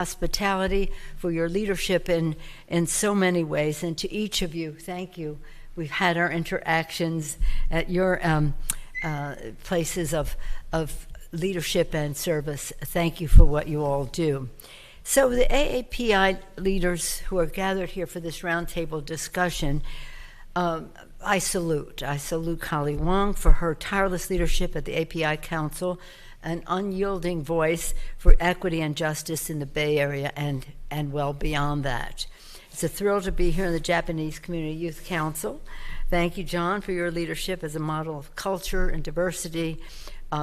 hospitality, for your leadership in so many ways. And to each of you, thank you. We've had our interactions at your places of leadership and service. Thank you for what you all do. So the AAPI leaders who are gathered here for this roundtable discussion, I salute Kali Wong for her tireless leadership at the API Council, an unyielding voice for equity and justice in the Bay Area and well beyond that. It's a thrill to be here in the Japanese Community Youth Council. Thank you, John, for your leadership as a model of culture and diversity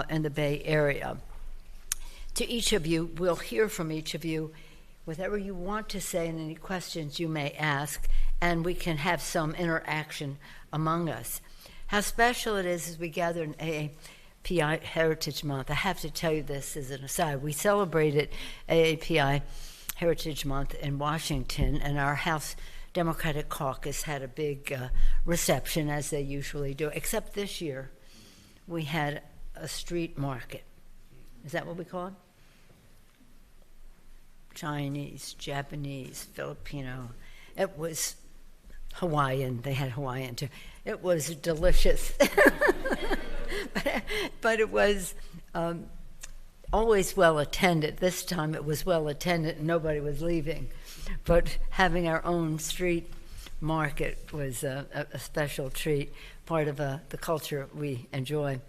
in the Bay Area. To each of you, we'll hear from each of you whatever you want to say and any questions you may ask, and we can have some interaction among us. How special it is as we gather in AAPI Heritage Month. I have to tell you this as an aside. We celebrated AAPI Heritage Month in Washington, and our House Democratic Caucus had a big reception, as they usually do, except this year we had a street market. Is that what we call it? Chinese, Japanese, Filipino. It was Hawaiian. They had Hawaiian too. It was delicious. but it was always well attended. This time it was well attended and nobody was leaving. But having our own street market was a special treat, part of the culture we enjoy.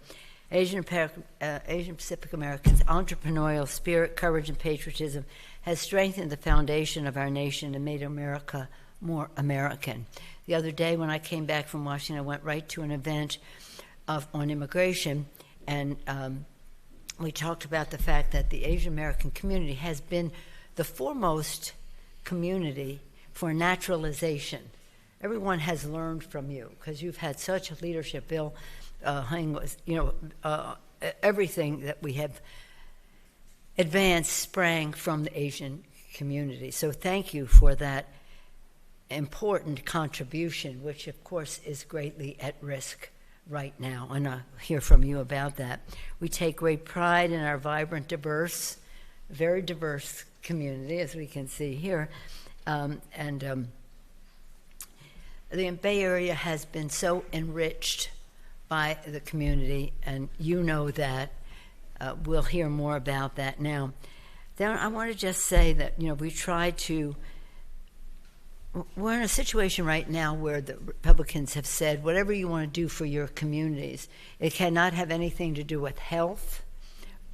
Asian Pacific Americans' entrepreneurial spirit, courage, and patriotism has strengthened the foundation of our nation and made America more American. The other day when I came back from Washington, I went right to an event on immigration, and we talked about the fact that the Asian American community has been the foremost community for naturalization. Everyone has learned from you because you've had such a leadership. Bill Hung was, everything that we have advanced sprang from the Asian community. So thank you for that important contribution, which of course is greatly at risk right now, and I'll hear from you about that. We take great pride in our vibrant, very diverse community, as we can see here. The Bay Area has been so enriched by the community, and you know that. We'll hear more about that now. Then I want to just say that, we're in a situation right now where the Republicans have said, whatever you want to do for your communities, it cannot have anything to do with health,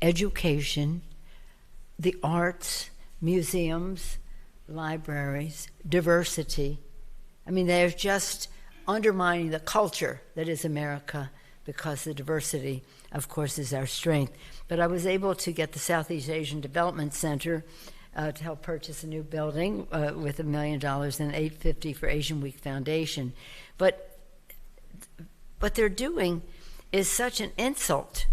education, the arts, museums, libraries, diversity. I mean, they're just undermining the culture that is America, because the diversity, of course, is our strength. But I was able to get the Southeast Asian Development Center to help purchase a new building with $1 million and $850 for Asian Week Foundation. But what they're doing is such an insult,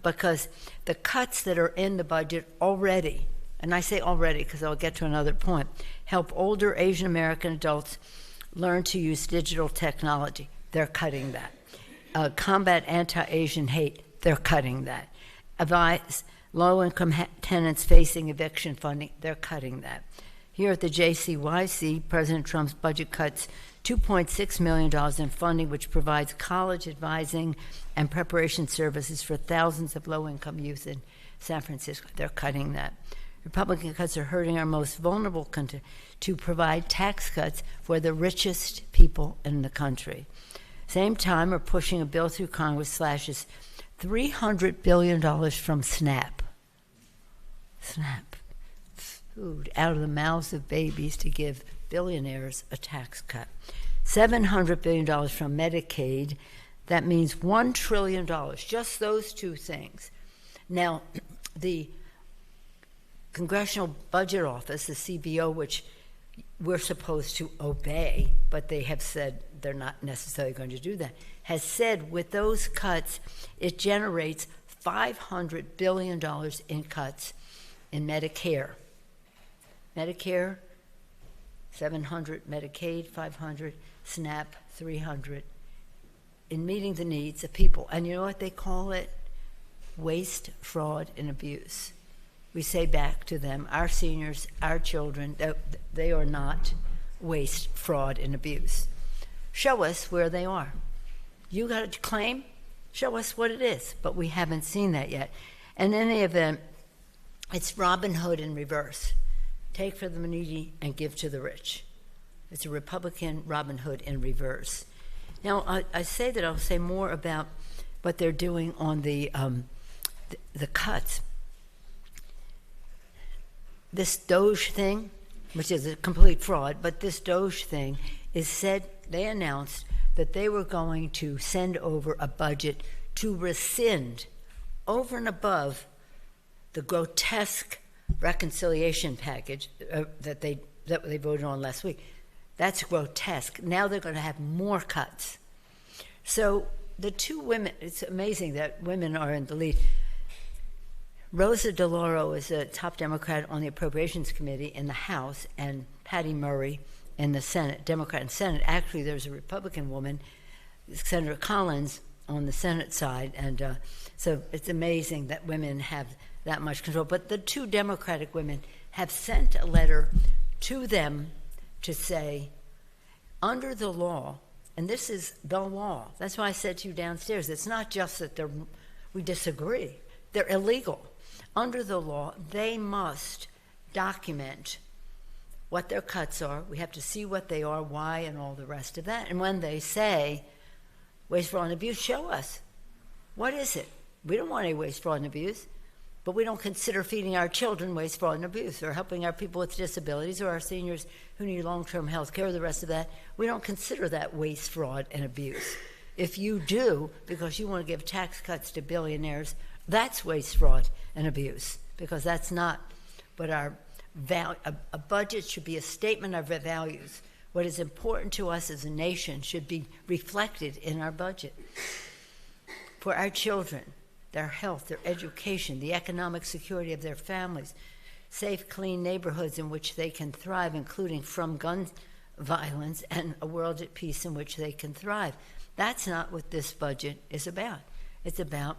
because the cuts that are in the budget already, and I say already because I'll get to another point, help older Asian American adults learn to use digital technology. They're cutting that. Combat anti-Asian hate, they're cutting that. Advise low-income tenants facing eviction funding, they're cutting that. Here at the JCYC, President Trump's budget cuts $2.6 million in funding, which provides college advising and preparation services for thousands of low-income youth in San Francisco. They're cutting that. Republican cuts are hurting our most vulnerable to provide tax cuts for the richest people in the country. Same time, we're pushing a bill through Congress slashes $300 billion from SNAP. SNAP. Food out of the mouths of babies to give billionaires a tax cut. $700 billion from Medicaid. That means $1 trillion. Just those two things. Now, the Congressional Budget Office, the CBO, which we're supposed to obey, but they have said they're not necessarily going to do that, has said with those cuts, it generates $500 billion in cuts in Medicare. Medicare, 700, Medicaid, 500, SNAP, 300, in meeting the needs of people. And you know what they call it? Waste, fraud, and abuse. we say back to them, our seniors, our children, they are not waste, fraud, and abuse. Show us where they are. You got a claim? Show us what it is. But we haven't seen that yet. In any event, it's Robin Hood in reverse. Take from the needy and give to the rich. It's a Republican Robin Hood in reverse. Now, I say that I'll say more about what they're doing on the cuts. This Doge thing, which is a complete fraud, but this Doge thing is said, they announced that they were going to send over a budget to rescind over and above the grotesque reconciliation package that they voted on last week. That's grotesque. Now they're going to have more cuts. So the two women, it's amazing that women are in the lead. Rosa DeLauro is a top Democrat on the Appropriations Committee in the House, and Patty Murray in the Senate, Democrat in the Senate. Actually, there's a Republican woman, Senator Collins, on the Senate side, and so it's amazing that women have that much control. But the two Democratic women have sent a letter to them to say, under the law, and this is the law, that's why I said to you downstairs, it's not just that we disagree, they're illegal. Under the law, they must document what their cuts are. We have to see what they are, why, and all the rest of that. And when they say waste, fraud, and abuse, show us. What is it? We don't want any waste, fraud, and abuse, but we don't consider feeding our children waste, fraud, and abuse, or helping our people with disabilities, or our seniors who need long-term health care, the rest of that. We don't consider that waste, fraud, and abuse. If you do, because you want to give tax cuts to billionaires, that's waste, fraud, and abuse, because that's not what our a budget should be. A statement of our values. What is important to us as a nation should be reflected in our budget. For our children, their health, their education, the economic security of their families, safe, clean neighborhoods in which they can thrive, including from gun violence, and a world at peace in which they can thrive. That's not what this budget is about. It's about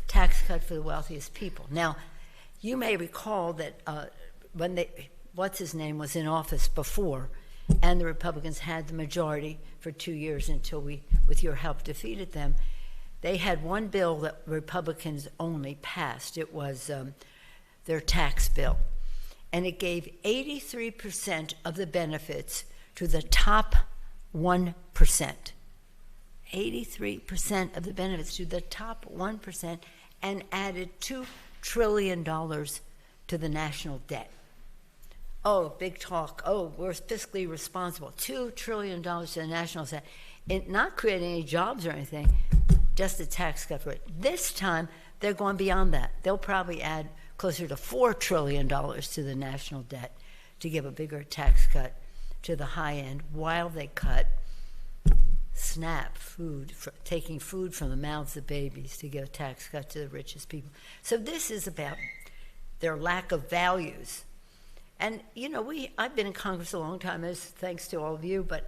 tax cut for the wealthiest people. Now, you may recall that when what's-his-name was in office before, and the Republicans had the majority for 2 years until we, with your help, defeated them, they had one bill that Republicans only passed. It was their tax bill. And it gave 83% of the benefits to the top 1%. 83% of the benefits to the top 1%, and added $2 trillion to the national debt. Oh, big talk. Oh, we're fiscally responsible. $2 trillion to the national debt. Not creating any jobs or anything, just a tax cut for it. This time, they're going beyond that. They'll probably add closer to $4 trillion to the national debt to give a bigger tax cut to the high end, while they cut SNAP food, taking food from the mouths of babies to give a tax cut to the richest people. So this is about their lack of values. And, you know, I've been in Congress a long time, as thanks to all of you, but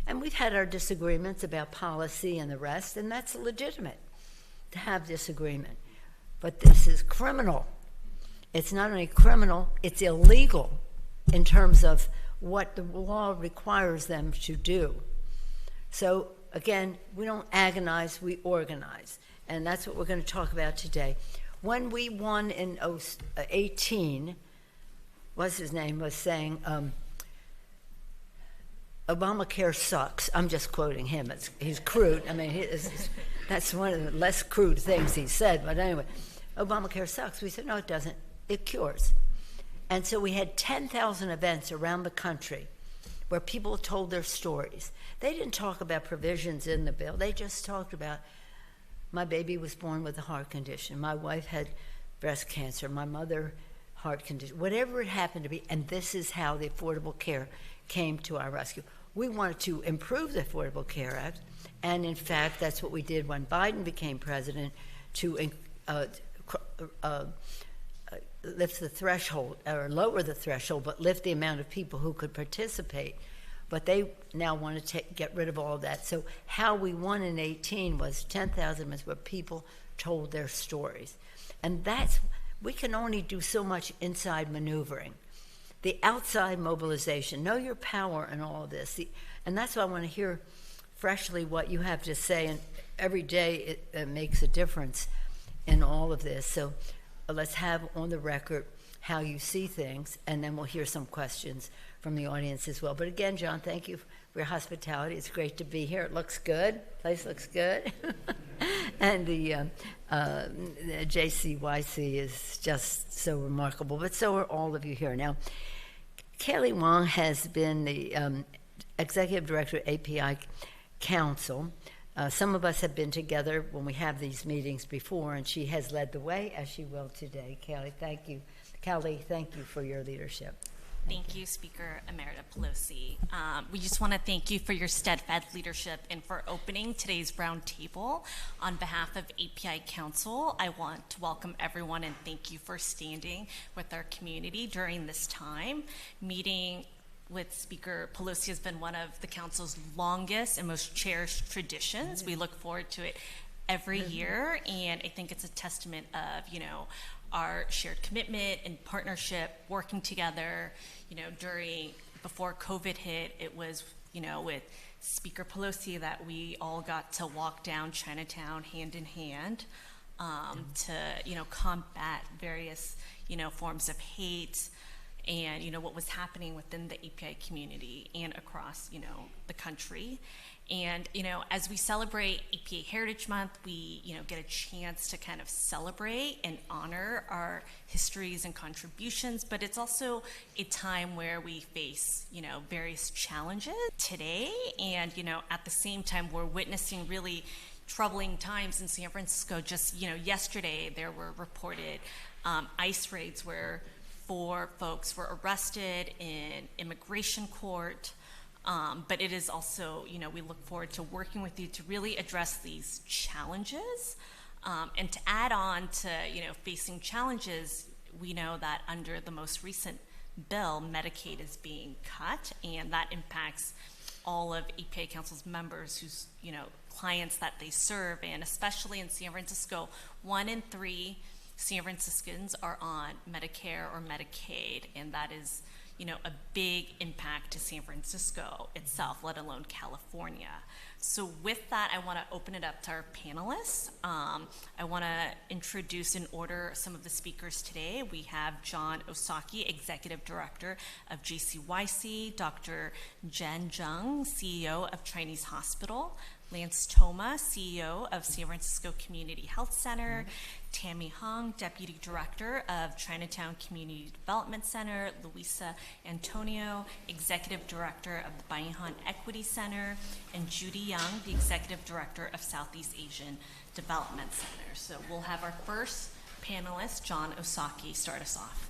and we've had our disagreements about policy and the rest, and that's legitimate to have disagreement. But this is criminal. It's not only criminal, it's illegal in terms of what the law requires them to do. So, again, we don't agonize, we organize. And that's what we're going to talk about today. When we won in 2018, what's his name, was saying, Obamacare sucks. I'm just quoting him. He's crude. I mean, that's one of the less crude things he said. But anyway, Obamacare sucks. We said, no, it doesn't. It cures. And so we had 10,000 events around the country where people told their stories. They didn't talk about provisions in the bill. They just talked about, my baby was born with a heart condition. My wife had breast cancer. My mother, heart condition. Whatever it happened to be, and this is how the Affordable Care came to our rescue. We wanted to improve the Affordable Care Act, and in fact, that's what we did when Biden became president, to lift the threshold, or lower the threshold, but lift the amount of people who could participate. But they now want to get rid of all of that. So how we won in 18 was 10,000 was where people told their stories. And that's, we can only do so much inside maneuvering. The outside mobilization, know your power in all of this. And that's why I want to hear freshly what you have to say, and every day it makes a difference in all of this. So let's have on the record how you see things, and then we'll hear some questions from the audience as well. But again, John, thank you for your hospitality. It's great to be here. It looks good. Place looks good. And the JCYC is just so remarkable, but so are all of you here. Now, Kaylee Wong has been the Executive Director at AAPI Council. Some of us have been together when we have these meetings before, and she has led the way, as she will today. Kelly, thank you. Kelly, thank you for your leadership. Thank you, Speaker Emerita Pelosi. We just want to thank you for your steadfast leadership and for opening today's roundtable. On behalf of AAPI Council, I want to welcome everyone and thank you for standing with our community during this time. Meeting with Speaker Pelosi has been one of the Council's longest and most cherished traditions. We look forward to it every year, and I think it's a testament of, our shared commitment and partnership, working together. Before COVID hit, it was, with Speaker Pelosi that we all got to walk down Chinatown hand in hand to, combat various, forms of hate and, what was happening within the API community and across, the country. And, as we celebrate APA Heritage Month, we, get a chance to kind of celebrate and honor our histories and contributions, but it's also a time where we face, various challenges today. And, at the same time, we're witnessing really troubling times in San Francisco. Just, yesterday there were reported ICE raids where 4 folks were arrested in immigration court. But it is also, we look forward to working with you to really address these challenges. And to add on to, facing challenges, we know that under the most recent bill, Medicaid is being cut, and that impacts all of APA Council's members whose, clients that they serve. And especially in San Francisco, 1 in 3 San Franciscans are on Medicare or Medicaid, and that is a big impact to San Francisco itself, let alone California. So with that, I want to open it up to our panelists. I want to introduce in order some of the speakers today. We have John Osaki, Executive Director of JCYC, Dr. Jen Zheng, CEO of Chinese Hospital, Lance Thoma, CEO of San Francisco Community Health Center, Tammy Hong, Deputy Director of Chinatown Community Development Center, Luisa Antonio, Executive Director of the Baihan Equity Center, and Judy Young, the Executive Director of Southeast Asian Development Center. So we'll have our first panelist, John Osaki, start us off.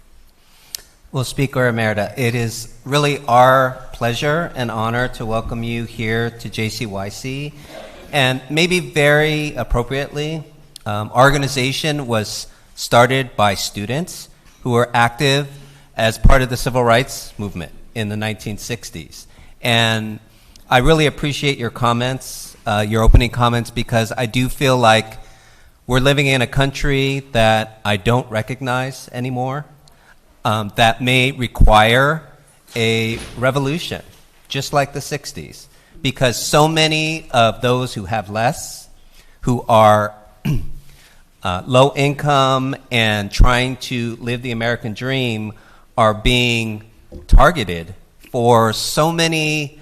Well, Speaker Emerita, it is really our pleasure and honor to welcome you here to JCYC. And maybe very appropriately, our organization was started by students who were active as part of the civil rights movement in the 1960s. And I really appreciate your comments, your opening comments, because I do feel like we're living in a country that I don't recognize anymore. That may require a revolution, just like the 60s, because so many of those who have less, who are low income and trying to live the American dream, are being targeted for so many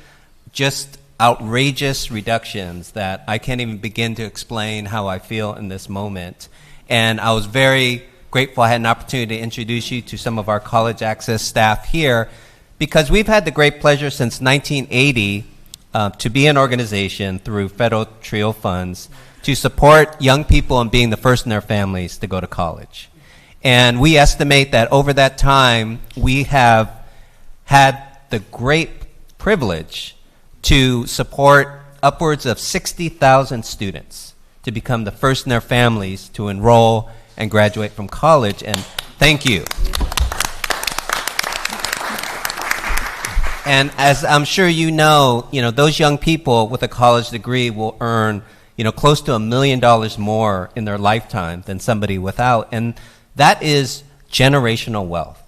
just outrageous reductions that I can't even begin to explain how I feel in this moment. And I was very grateful I had an opportunity to introduce you to some of our college access staff here, because we've had the great pleasure since 1980 to be an organization through federal TRIO funds to support young people in being the first in their families to go to college. And we estimate that over that time, we have had the great privilege to support upwards of 60,000 students to become the first in their families to enroll and graduate from college, and thank you. And as I'm sure you know, those young people with a college degree will earn, close to $1 million more in their lifetime than somebody without. And that is generational wealth.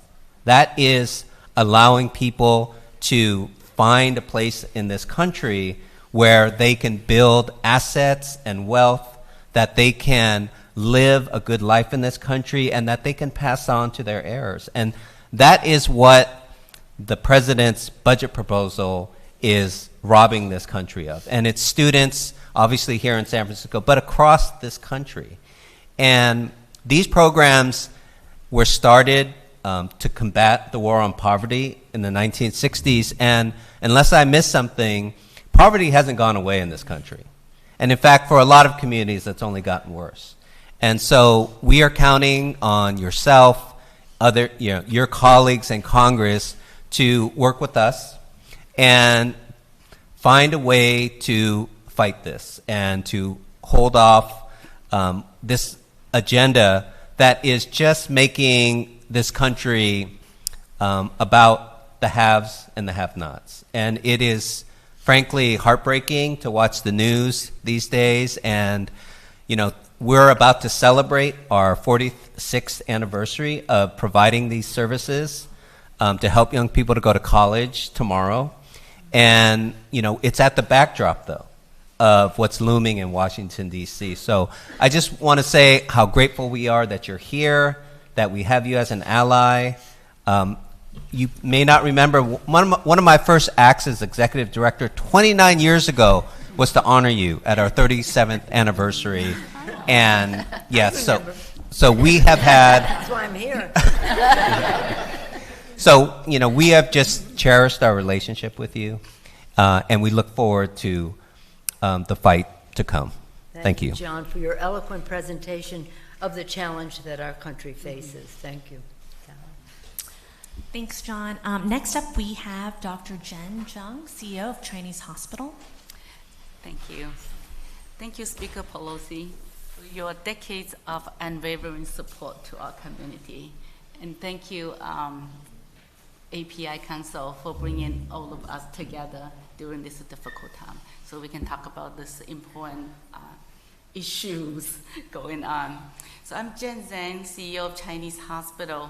That is allowing people to find a place in this country where they can build assets and wealth, that they can live a good life in this country, and that they can pass on to their heirs. And that is what the president's budget proposal is robbing this country of. And it's students, obviously here in San Francisco, but across this country. And these programs were started to combat the war on poverty in the 1960s. And unless I miss something, poverty hasn't gone away in this country. And in fact, for a lot of communities, it's only gotten worse. And so we are counting on yourself, your colleagues in Congress to work with us and find a way to fight this and to hold off this agenda that is just making this country about the haves and the have-nots. And it is frankly heartbreaking to watch the news these days. And, you know, we're about to celebrate our 46th anniversary of providing these services to help young people to go to college tomorrow. And, you know, it's at the backdrop, though, of what's looming in Washington, D.C. So I just want to say how grateful we are that you're here, that we have you as an ally. You may not remember, one of my first acts as executive director 29 years ago was to honor you at our 37th anniversary. And yes, so we have had... That's why I'm here. So, you know, we have just cherished our relationship with you, and we look forward to the fight to come. Thank you, John, for your eloquent presentation of the challenge that our country faces. Thank you. Thanks, John. Next up, we have Dr. Jen Zhang, CEO of Chinese Hospital. Thank you. Thank you, Speaker Pelosi, for your decades of unwavering support to our community. And thank you, API Council, for bringing all of us together during this difficult time so we can talk about this important issues going on. So I'm Jen Zhang, CEO of Chinese Hospital,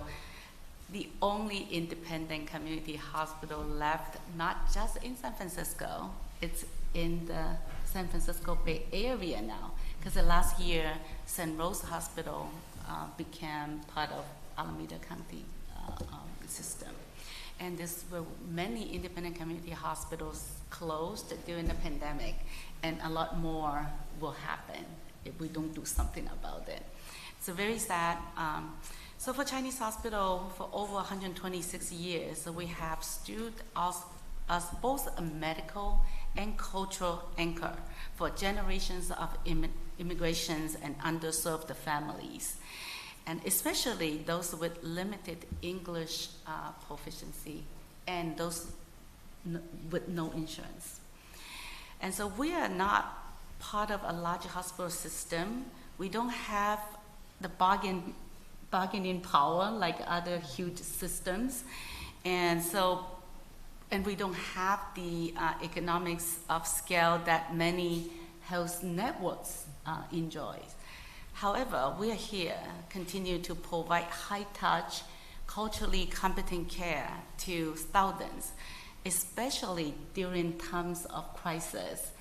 the only independent community hospital left, not just in San Francisco, it's in the San Francisco Bay Area now, because last year, St. Rose Hospital became part of Alameda County system. And this were many independent community hospitals closed during the pandemic, and a lot more will happen if we don't do something about it. It's very sad. So for Chinese Hospital, for over 126 years, we have stood as both a medical and cultural anchor for generations of immigrations and underserved families, and especially those with limited English proficiency and those with no insurance. And so we are not part of a large hospital system. We don't have the bargaining power like other huge systems. And we don't have the economics of scale that many health networks enjoy. However, we are here, continue to provide high-touch, culturally competent care to thousands, especially during times of crisis,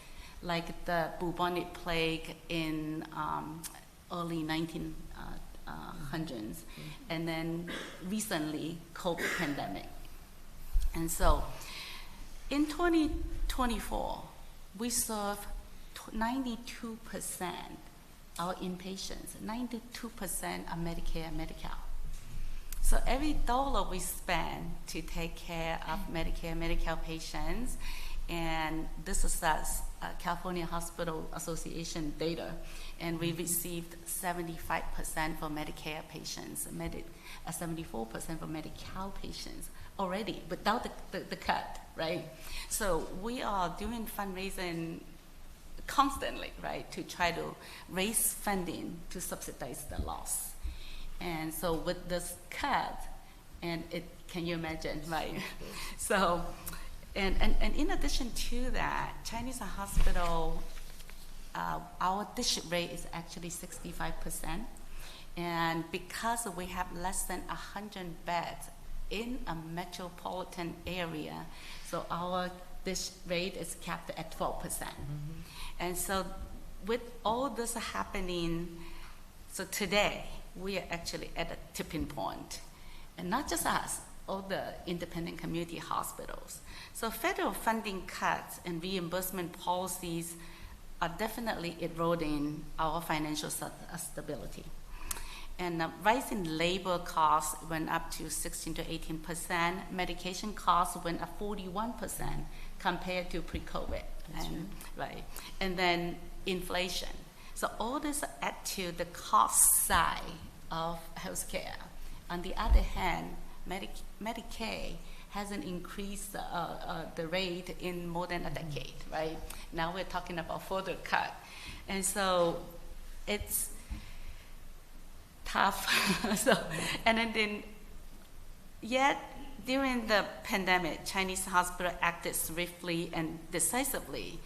like the bubonic plague in early 1900s, and then recently, COVID pandemic. And so, in 2024, we serve 92% our inpatients, 92% are Medicare and Medi-Cal. So every dollar we spend to take care of Medicare and Medi-Cal patients, and this is California Hospital Association data, and we received 75% for Medicare patients, 74% for Medi-Cal patients already, without the cut, right? So we are doing fundraising constantly, right, to try to raise funding to subsidize the loss. And so with this cut, and can you imagine, right? So, and in addition to that, Chinese Hospital, our discharge rate is actually 65%. And because we have less than 100 beds in a metropolitan area, so this rate is capped at 12%. And so with all this happening, so today we are actually at a tipping point. And not just us, all the independent community hospitals. So federal funding cuts and reimbursement policies are definitely eroding our financial stability. And rising labor costs went up to 16 to 18%. Medication costs went up 41% compared to pre-COVID. Right. And then inflation. So all this add to the cost side of healthcare. On the other hand, Medicaid hasn't increased the rate in more than a decade, right? Now we're talking about further cut. And so it's tough. Yet during the pandemic, Chinese hospitals acted swiftly and decisively.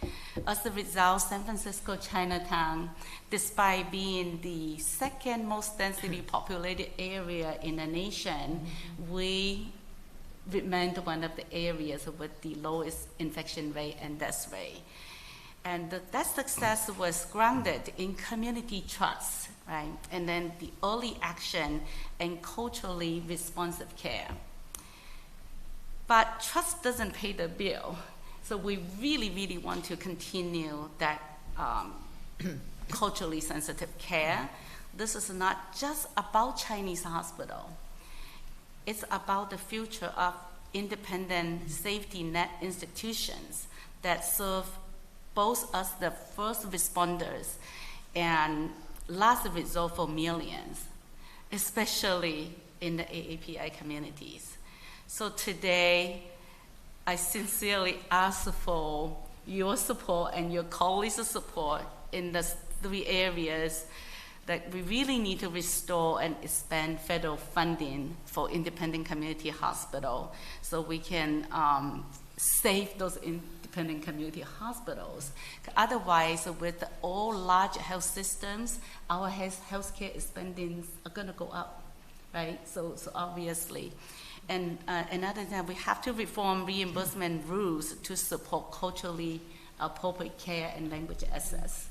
As a result, San Francisco Chinatown, despite being the second most densely populated area in the nation, we remained one of the areas with the lowest infection rate and death rate. And that success was grounded in community trust, right? And then the early action and culturally responsive care. But trust doesn't pay the bill. So we really, really want to continue that culturally sensitive care. This is not just about Chinese hospital. It's about the future of independent safety net institutions that serve both as the first responders and last resort for millions, especially in the AAPI communities. So today, I sincerely ask for your support and your colleagues' support in the 3 areas that we really need to restore and expand federal funding for independent community hospital so we can save those independent community hospitals. Otherwise, with all large health systems, our healthcare spendings are gonna go up, right? So obviously. And another thing, we have to reform reimbursement rules to support culturally appropriate care and language access.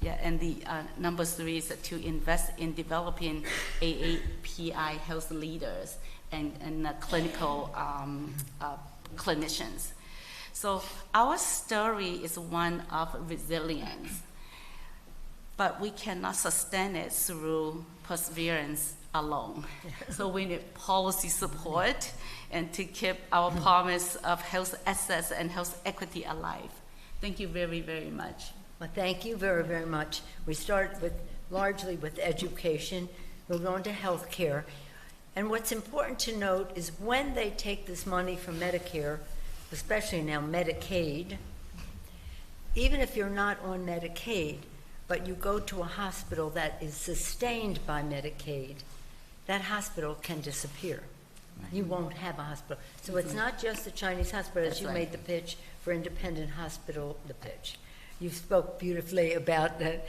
Yeah, and the number 3 is to invest in developing AAPI health leaders and clinical clinicians. So our story is one of resilience, but we cannot sustain it through perseverance alone. So we need policy support and to keep our promise of health access and health equity alive. Thank you very, very much. Well, thank you very, very much. We start largely with education. We'll go into healthcare. And what's important to note is when they take this money from Medicare, especially now Medicaid, even if you're not on Medicaid, but you go to a hospital that is sustained by Medicaid, that hospital can disappear. You won't have a hospital. So it's not just the Chinese hospital, as you made the pitch for independent hospital, the pitch. You spoke beautifully about the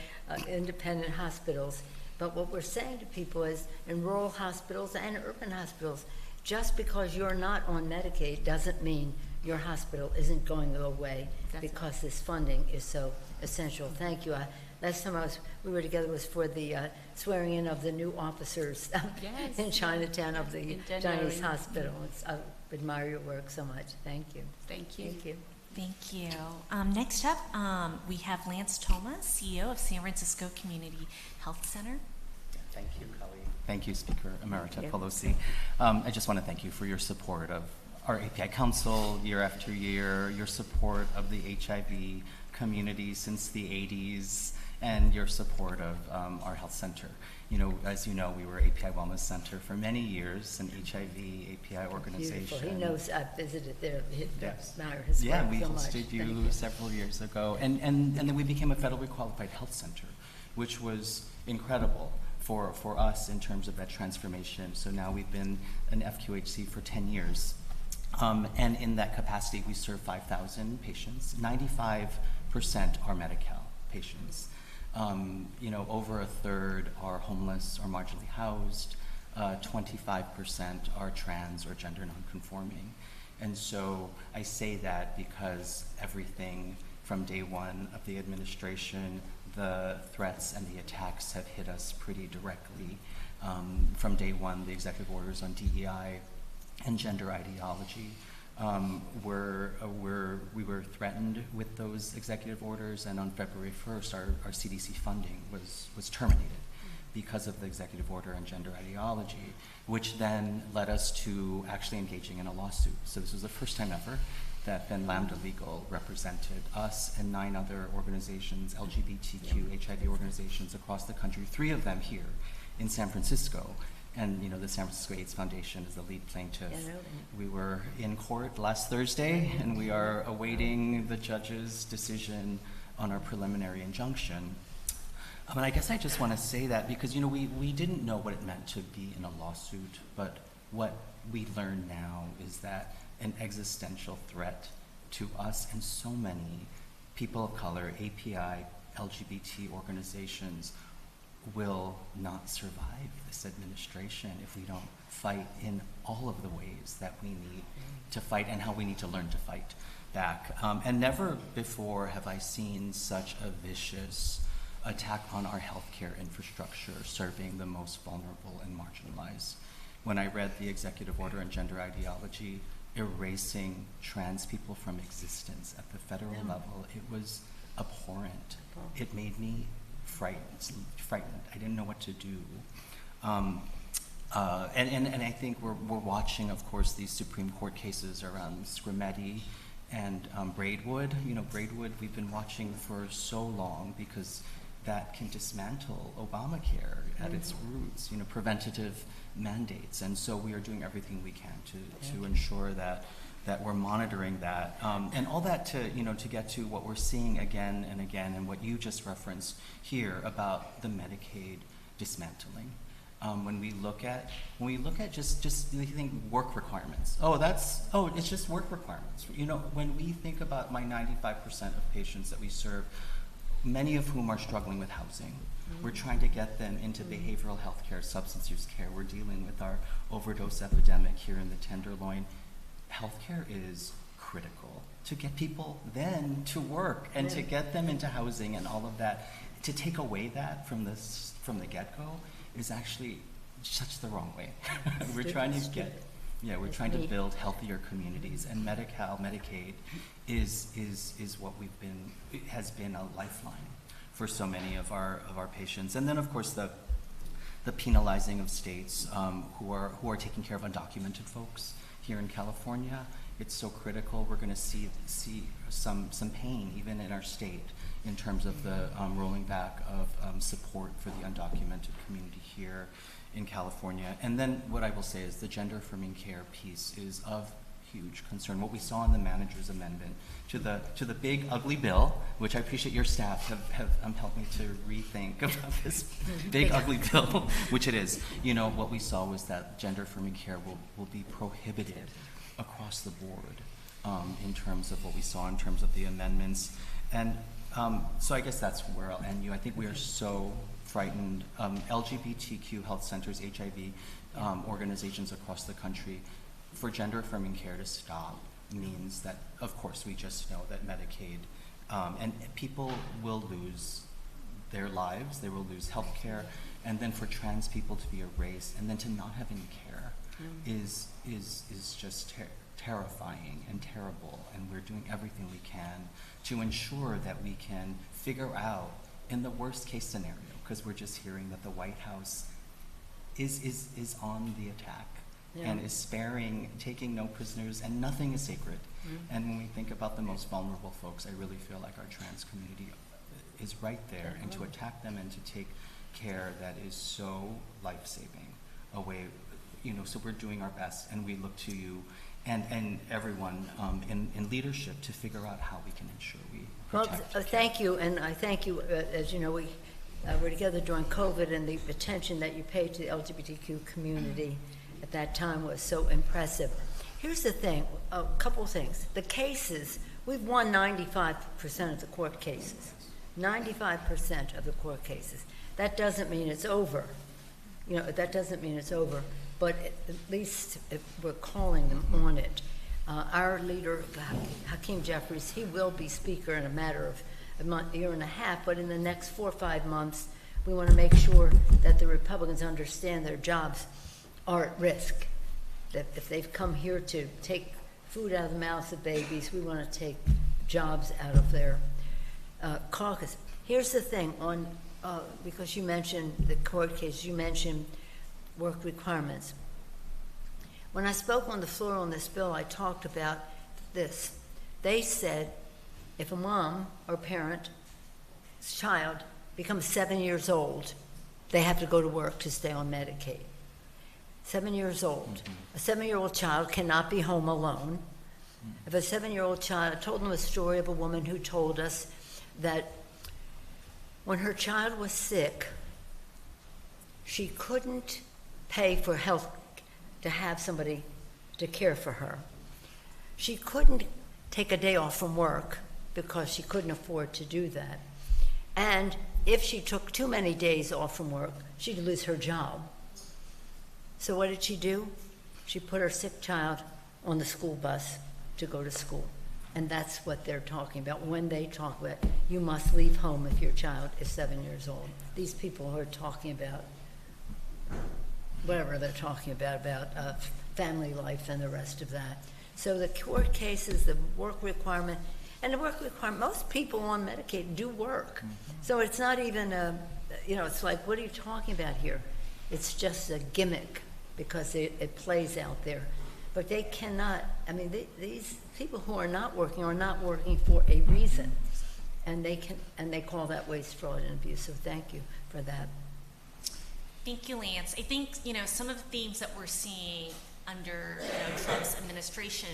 independent hospitals, but what we're saying to people is in rural hospitals and urban hospitals, just because you're not on Medicaid doesn't mean your hospital isn't going away because this funding is so essential. Thank you. Last time we were together was for the swearing in of the new officers in Chinatown of the Chinese hospital. I admire your work so much. Thank you. Thank you. Thank you. Thank you. Next up, we have Lance Thomas, CEO of San Francisco Community Health Center. Thank you, Kelly. Thank you, Speaker Emerita Pelosi. I just want to thank you for your support of our API Council year after year, your support of the HIV community since the 80s, and your support of our health center. You know, as you know, we were API Wellness Center for many years, an HIV API organization. Beautiful. He knows I visited there. Yes. We hosted you several years ago. And then we became a federally qualified health center, which was incredible for us in terms of that transformation. So now we've been an FQHC for 10 years. And in that capacity, we serve 5,000 patients. 95% are Medi-Cal patients. Over a third are homeless or marginally housed. 25% are trans or gender nonconforming. And so I say that because everything from day one of the administration, the threats and the attacks have hit us pretty directly. From day one, the executive orders on DEI and gender ideology we were threatened with those executive orders, and on February 1st, our CDC funding was terminated because of the executive order on gender ideology, which then led us to actually engaging in a lawsuit. So this was the first time ever that then Lambda Legal represented us and 9 other organizations, LGBTQ, HIV organizations across the country, 3 of them here in San Francisco. And the San Francisco AIDS Foundation is the lead plaintiff. We were in court last Thursday, and we are awaiting the judge's decision on our preliminary injunction. And I guess I just want to say that because we didn't know what it meant to be in a lawsuit, but what we learn now is that an existential threat to us and so many people of color, API, LGBT organizations, will not survive this administration if we don't fight in all of the ways that we need to fight and how we need to learn to fight back. And never before have I seen such a vicious attack on our healthcare infrastructure serving the most vulnerable and marginalized. When I read the executive order on gender ideology erasing trans people from existence at the federal level, it was abhorrent. It made me frightened. I didn't know what to do. And I think we're watching, of course, these Supreme Court cases around Scrimetti and Braidwood. Braidwood we've been watching for so long because that can dismantle Obamacare at its roots, preventative mandates. And so we are doing everything we can to ensure that we're monitoring that. And all that to get to what we're seeing again and again, and what you just referenced here about the Medicaid dismantling. When we look at just you think work requirements. It's just work requirements. When we think about my 95% of patients that we serve, many of whom are struggling with housing. We're trying to get them into behavioral health care, substance use care. We're dealing with our overdose epidemic here in the Tenderloin. Healthcare is critical to get people then to work and to get them into housing and all of that. To take away that from the get-go is actually such the wrong way. We're trying to build healthier communities, and Medi-Cal, Medicaid is what has been a lifeline for so many of our patients. And then of course the penalizing of states who are taking care of undocumented folks here in California. It's so critical. We're going to see some pain even in our state in terms of the rolling back of support for the undocumented community here in California. And then what I will say is the gender affirming care piece is of huge concern. What we saw in the manager's amendment to the big ugly bill, which I appreciate your staff have helped me to rethink about this big ugly bill, which it is. What we saw was that gender affirming care will be prohibited across the board in terms of what we saw in terms of the amendments. And so I guess that's where I'll end you. I think we are so frightened. LGBTQ health centers, HIV organizations across the country, for gender affirming care to stop means that, of course, we just know that Medicaid and people will lose their lives, they will lose health care, and then for trans people to be erased and then to not have any care is just terrifying and terrible. And we're doing everything we can to ensure that we can figure out, in the worst case scenario, because we're just hearing that the White House is on the attack. And is sparing, taking no prisoners, and nothing is sacred. And when we think about the most vulnerable folks, I really feel like our trans community is right there, and to attack them and to take care that is so life-saving away, so we're doing our best, and we look to you and everyone in leadership to figure out how we can ensure we protect. Well, thank you, and I thank you. As you know, we were together during COVID, and the attention that you paid to the LGBTQ community at that time was so impressive. Here's the thing, a couple of things. The cases, we've won 95% of the court cases. 95% of the court cases. That doesn't mean it's over. That doesn't mean it's over, but at least if we're calling them on it. Our leader, Hakeem Jeffries, he will be speaker in a matter of a year and a half, but in the next 4 or 5 months, we want to make sure that the Republicans understand their jobs are at risk. That if they've come here to take food out of the mouths of babies, we want to take jobs out of their caucus. Here's the thing, because you mentioned the court case, you mentioned work requirements. When I spoke on the floor on this bill, I talked about this. They said if a mom or parent's child becomes 7 years old, they have to go to work to stay on Medicaid. 7 years old. A 7-year-old child cannot be home alone. If a 7-year-old child, I told them a story of a woman who told us that when her child was sick, she couldn't pay for health to have somebody to care for her. She couldn't take a day off from work because she couldn't afford to do that. And if she took too many days off from work, she'd lose her job. So what did she do? She put her sick child on the school bus to go to school. And that's what they're talking about when they talk about you must leave home if your child is 7 years old. These people who are talking about whatever they're talking about family life and the rest of that. So the court cases, the work requirement, and the work requirement, most people on Medicaid do work. So it's not even it's like, what are you talking about here? It's just a gimmick because it plays out there. But they cannot, these people who are not working for a reason. And they call that waste, fraud, and abuse. So thank you for that. Thank you, Lance. I think, some of the themes that we're seeing under Trump's administration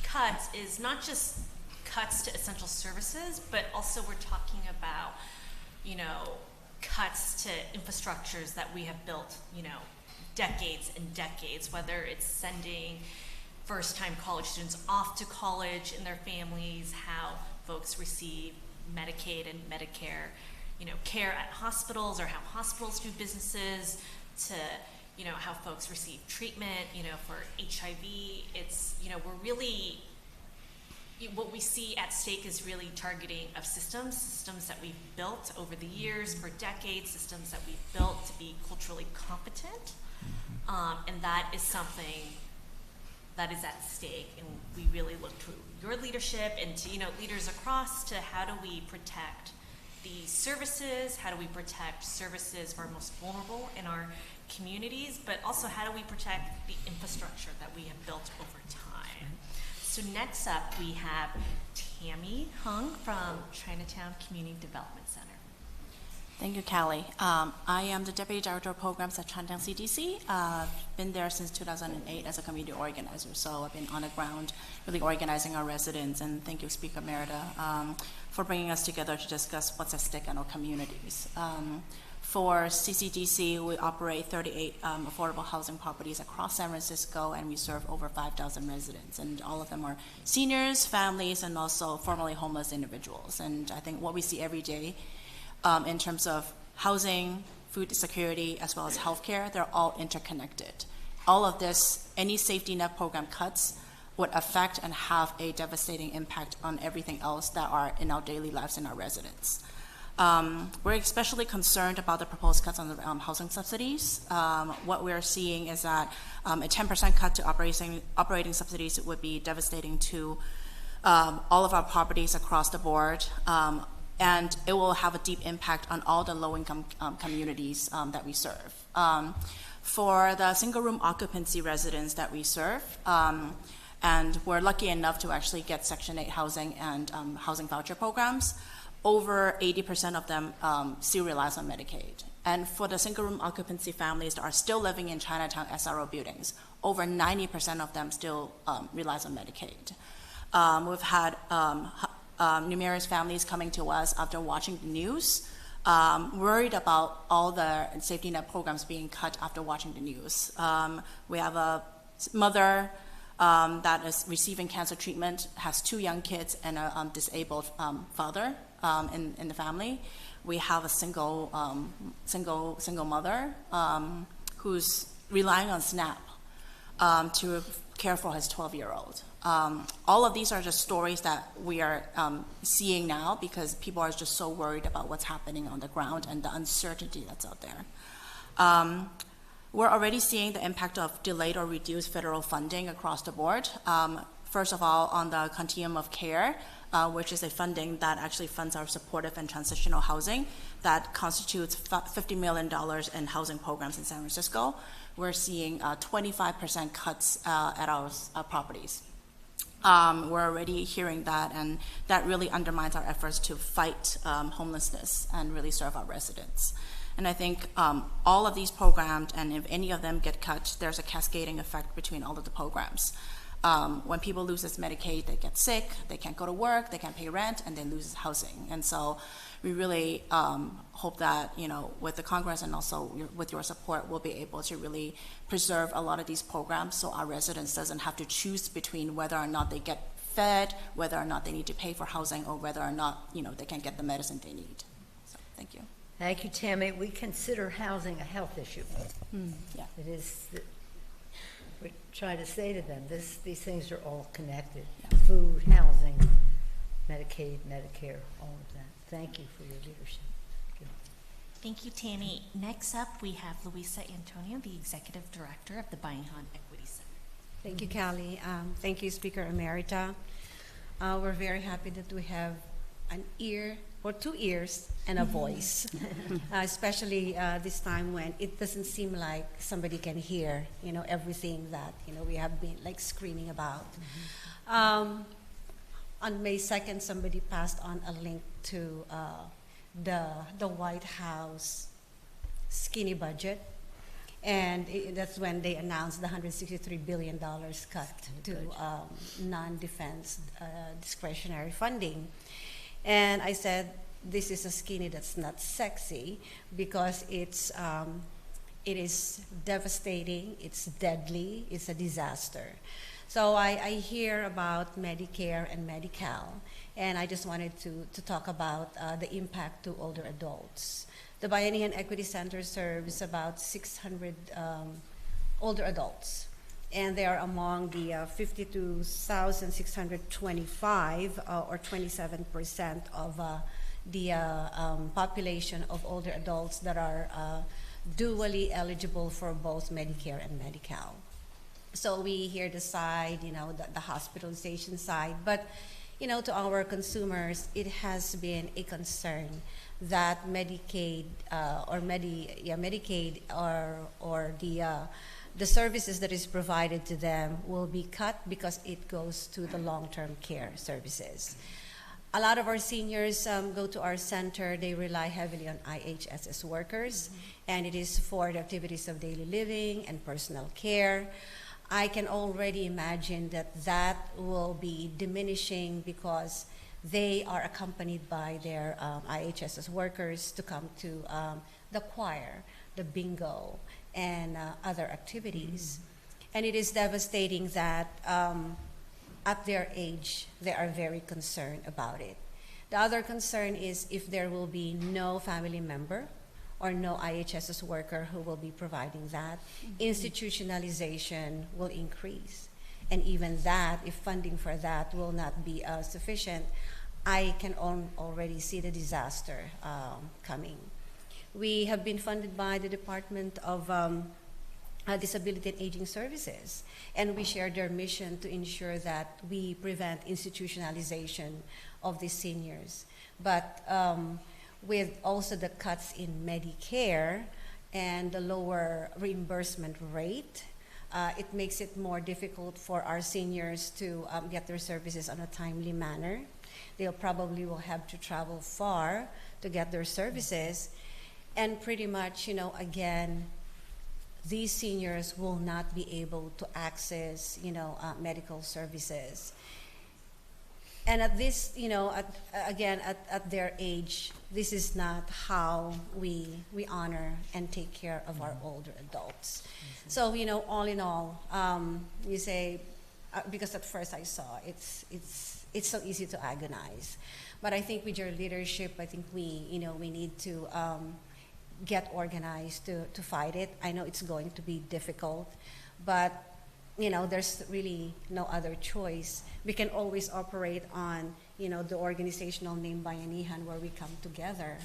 cuts is not just cuts to essential services, but also we're talking about, cuts to infrastructures that we have built, decades and decades, whether it's sending first-time college students off to college and their families, how folks receive Medicaid and Medicare, care at hospitals, or how hospitals do businesses, to, how folks receive treatment, for HIV. It's, we're really, what we see at stake is really targeting of systems that we've built over the years, for decades, systems that we've built to be culturally competent. And that is something that is at stake, and we really look to your leadership and to leaders across to how do we protect the services, how do we protect services for our most vulnerable in our communities, but also how do we protect the infrastructure that we have built over time. So next up we have Tammy Hung from Chinatown Community Development Center. Thank you, Callie. I am the Deputy Director of Programs at Chinatown CDC. I've been there since 2008 as a community organizer, so I've been on the ground really organizing our residents, and thank you, Speaker Emerita, for bringing us together to discuss what's at stake in our communities. For CCDC, we operate 38 affordable housing properties across San Francisco, and we serve over 5,000 residents, and all of them are seniors, families, and also formerly homeless individuals. And I think what we see every day in terms of housing, food security, as well as healthcare, they're all interconnected. All of this, any safety net program cuts would affect and have a devastating impact on everything else that are in our daily lives and our residents. We're especially concerned about the proposed cuts on the housing subsidies. What we're seeing is that a 10% cut to operating subsidies would be devastating to all of our properties across the board. And it will have a deep impact on all the low-income communities that we serve. For the single-room occupancy residents that we serve, and we're lucky enough to actually get Section 8 housing and housing voucher programs, over 80% of them still relies on Medicaid. And for the single-room occupancy families that are still living in Chinatown SRO buildings, over 90% of them still relies on Medicaid. We've had numerous families coming to us after watching the news, worried about all the safety net programs being cut after watching the news. We have a mother that is receiving cancer treatment, has 2 young kids, and a disabled father in the family. We have a single mother who's relying on SNAP to care for his 12-year-old. All of these are just stories that we are seeing now because people are just so worried about what's happening on the ground and the uncertainty that's out there. We're already seeing the impact of delayed or reduced federal funding across the board. First of all, on the continuum of care, which is a funding that actually funds our supportive and transitional housing that constitutes $50 million in housing programs in San Francisco. We're seeing 25% cuts at our properties. We're already hearing that, and that really undermines our efforts to fight homelessness and really serve our residents. And I think all of these programs, and if any of them get cut, there's a cascading effect between all of the programs. When people lose this Medicaid, they get sick, they can't go to work, they can't pay rent, and they lose housing. And so we really hope that, with the Congress and also with your support, we'll be able to really preserve a lot of these programs so our residents doesn't have to choose between whether or not they get fed, whether or not they need to pay for housing, or whether or not, they can get the medicine they need. So thank you. Thank you, Tammy. We consider housing a health issue. Yeah. It is. We try to say to them, these things are all connected. Yeah. Food, housing, Medicaid, Medicare, all of that. Thank you for your leadership. Thank you, Tammy. Next up, we have Luisa Antonio, the Executive Director of the Byington Equity Center. Thank you, Callie. Thank you, Speaker Emerita. We're very happy that we have an ear, or two ears, and a voice, especially this time when it doesn't seem like somebody can hear, everything that, we have been screaming about. On May 2nd, somebody passed on a link to the White House skinny budget, and that's when they announced the $163 billion cut to non-defense discretionary funding. And I said, this is a skinny that's not sexy because it is devastating, it's deadly, it's a disaster. So I hear about Medicare and Medi-Cal, and I just wanted to talk about the impact to older adults. The Byington Equity Center serves about 600 older adults, and they are among the 52,625, or 27% of the population of older adults that are dually eligible for both Medicare and Medi-Cal. So we hear the side, the hospitalization side, but to our consumers, it has been a concern that Medicaid Medicaid or the services that is provided to them will be cut because it goes to the long-term care services. A lot of our seniors go to our center. They rely heavily on IHSS workers, and it is for the activities of daily living and personal care. I can already imagine that will be diminishing because they are accompanied by their IHSS workers to come to the choir, the bingo, and other activities. And it is devastating that at their age, they are very concerned about it. The other concern is if there will be no family member or no IHSS worker who will be providing that, institutionalization will increase. And even that, if funding for that will not be sufficient, I can already see the disaster coming. We have been funded by the Department of Disability and Aging Services, and we share their mission to ensure that we prevent institutionalization of the seniors. But with also the cuts in Medicare and the lower reimbursement rate, it makes it more difficult for our seniors to get their services on a timely manner. They probably will have to travel far to get their services. And pretty much, again, these seniors will not be able to access, medical services. And at this, at their age, this is not how we honor and take care of our older adults. So, all in all, you say, because at first I saw it's so easy to agonize. But I think with your leadership, I think we need to get organized to fight it. I know it's going to be difficult, but there's really no other choice. We can always operate on the organizational name Bayanihan, where we come together.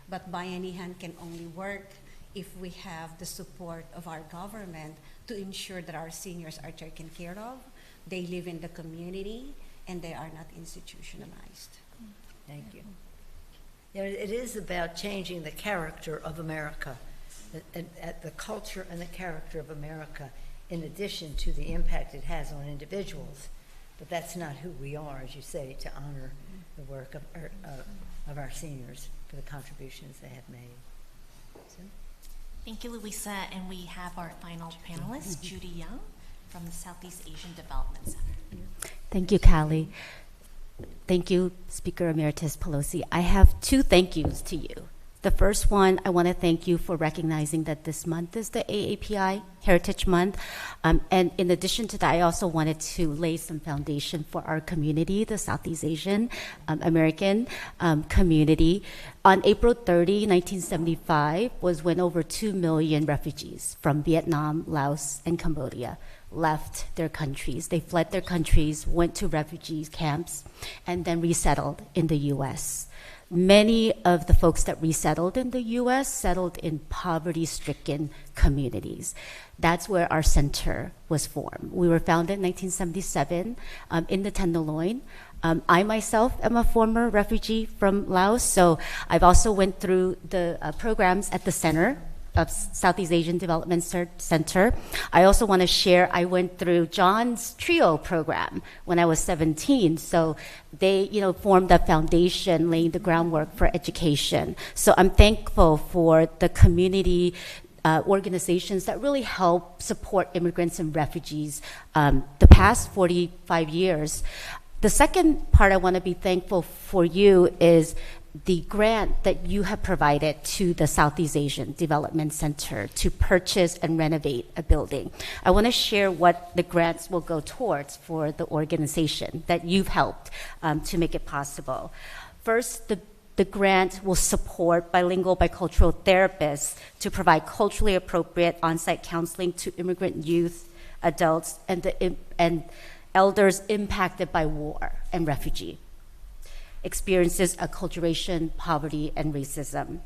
But Bayanihan can only work if we have the support of our government to ensure that our seniors are taken care of, they live in the community, and they are not institutionalized. Thank you. It is about changing the character of America, the culture and the character of America, in addition to the impact it has on individuals. But that's not who we are, as you say, to honor the work of our seniors for the contributions they have made. So. Thank you, Louisa. And we have our final panelist, Judy Young from the Southeast Asian Development Center. Thank you, Callie. Thank you, Speaker Emeritus Pelosi. I have two thank yous to you. The first one, I want to thank you for recognizing that this month is the AAPI Heritage Month. And in addition to that, I also wanted to lay some foundation for our community, the Southeast Asian American community. On April 30, 1975, was when over 2 million refugees from Vietnam, Laos, and Cambodia left their countries. They fled their countries, went to refugee camps, and then resettled in the U.S. Many of the folks that resettled in the U.S. settled in poverty-stricken communities. That's where our center was formed. We were founded in 1977 in the Tenderloin. I myself am a former refugee from Laos, so I've also went through the programs at the center of Southeast Asian Development Center. I also want to share, I went through John's TRIO program when I was 17. So they, formed a foundation laying the groundwork for education. So I'm thankful for the community organizations that really help support immigrants and refugees the past 45 years. The second part I want to be thankful for you is the grant that you have provided to the Southeast Asian Development Center to purchase and renovate a building. I want to share what the grants will go towards for the organization that you've helped to make it possible. First, the grant will support bilingual, bicultural therapists to provide culturally appropriate on-site counseling to immigrant youth, adults, and elders impacted by war and refugee experiences acculturation, poverty, and racism.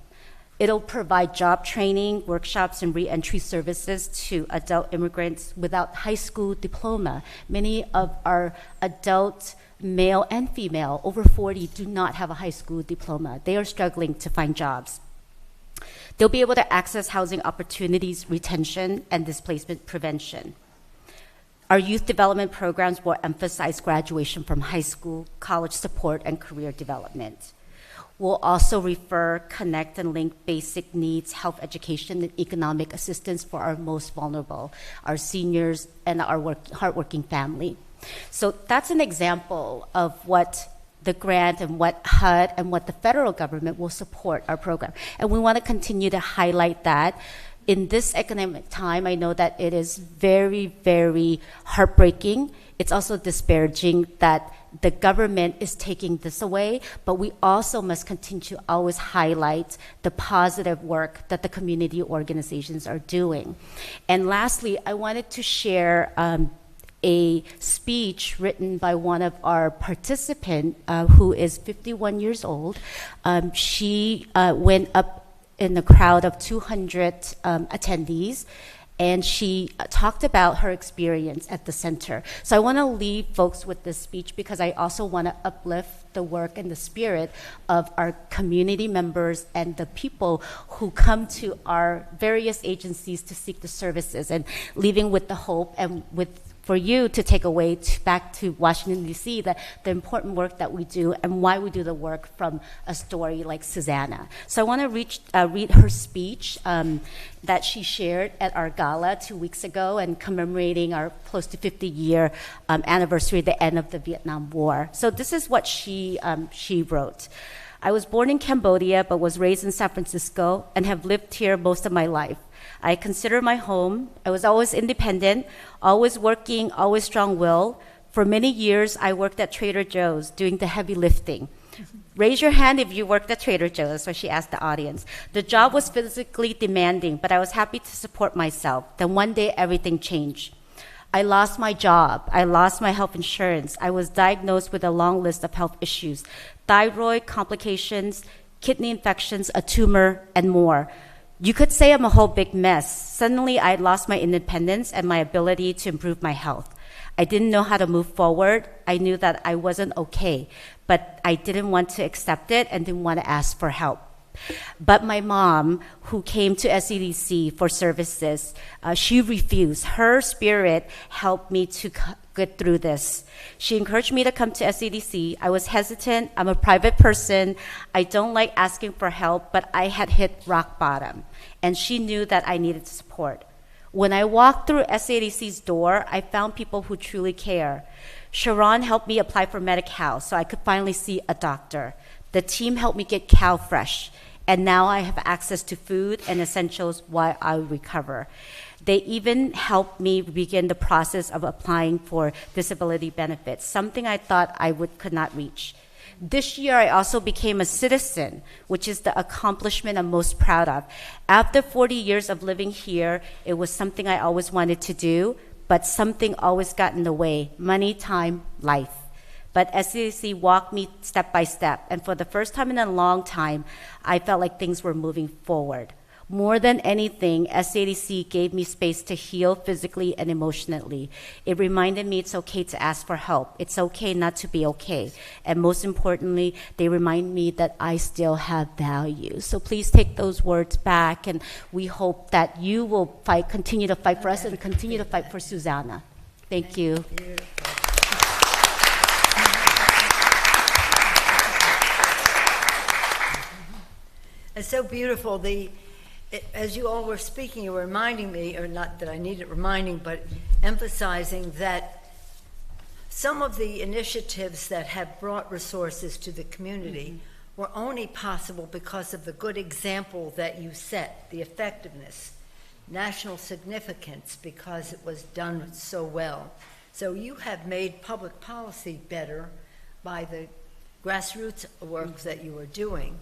It'll provide job training, workshops, and re-entry services to adult immigrants without high school diploma. Many of our adult male and female over 40 do not have a high school diploma. They are struggling to find jobs. They'll be able to access housing opportunities, retention, and displacement prevention. Our youth development programs will emphasize graduation from high school, college support, and career development. We'll also refer, connect, and link basic needs, health education, and economic assistance for our most vulnerable, our seniors, and our hardworking family. So that's an example of what the grant and what HUD and what the federal government will support our program. And we want to continue to highlight that. In this economic time, I know that it is very, very heartbreaking. It's also disparaging that the government is taking this away, but we also must continue to always highlight the positive work that the community organizations are doing. And lastly, I wanted to share a speech written by one of our participants who is 51 years old. She went up in a crowd of 200 attendees, and she talked about her experience at the center. So I want to leave folks with this speech because I also want to uplift the work and the spirit of our community members and the people who come to our various agencies to seek the services, and leaving with the hope and for you to take away back to Washington, D.C., the important work that we do and why we do the work from a story like Susanna. So I want to read her speech that she shared at our gala 2 weeks ago and commemorating our close to 50-year anniversary at the end of the Vietnam War. So this is what she wrote. I was born in Cambodia but was raised in San Francisco and have lived here most of my life. I consider my home. I was always independent, always working, always strong-willed, For many years, I worked at Trader Joe's doing the heavy lifting. Raise your hand if you worked at Trader Joe's, so she asked the audience. The job was physically demanding, but I was happy to support myself. Then one day, everything changed. I lost my job. I lost my health insurance. I was diagnosed with a long list of health issues, thyroid complications, kidney infections, a tumor, and more. You could say I'm a whole big mess. Suddenly, I lost my independence and my ability to improve my health. I didn't know how to move forward. I knew that I wasn't okay, but I didn't want to accept it and didn't want to ask for help. But my mom, who came to SCDC for services, she refused. Her spirit helped me to get through this. She encouraged me to come to SCDC. I was hesitant. I'm a private person. I don't like asking for help, but I had hit rock bottom, and she knew that I needed support. When I walked through SADC's door, I found people who truly care. Sharon helped me apply for Medi-Cal so I could finally see a doctor. The team helped me get CalFresh, and now I have access to food and essentials while I recover. They even helped me begin the process of applying for disability benefits, something I thought I could not reach. This year, I also became a citizen, which is the accomplishment I'm most proud of. After 40 years of living here, it was something I always wanted to do, but something always got in the way: money, time, life. But SCDC walked me step by step, and for the first time in a long time, I felt like things were moving forward. More than anything, SCDC gave me space to heal physically and emotionally. It reminded me it's okay to ask for help. It's okay not to be okay. And most importantly, they remind me that I still have value. So please take those words back, and we hope that you will continue to fight for us and continue to fight for Susanna. Thank you. It's so beautiful. As you all were speaking, you were reminding me, or not that I needed reminding, but emphasizing that some of the initiatives that have brought resources to the community were only possible because of the good example that you set, the effectiveness, national significance, because it was done so well. So you have made public policy better by the grassroots work that you are doing.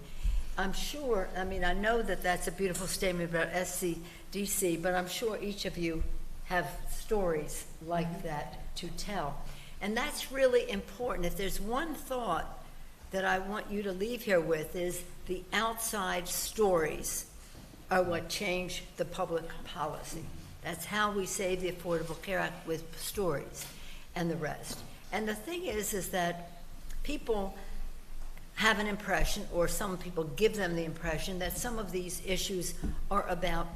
I'm sure, I know that that's a beautiful statement about SCDC, but I'm sure each of you have stories like that to tell. And that's really important. If there's one thought that I want you to leave here with, is the outside stories are what change the public policy. That's how we save the Affordable Care Act, with stories and the rest. And the thing is that people have an impression, or some people give them the impression, that some of these issues are about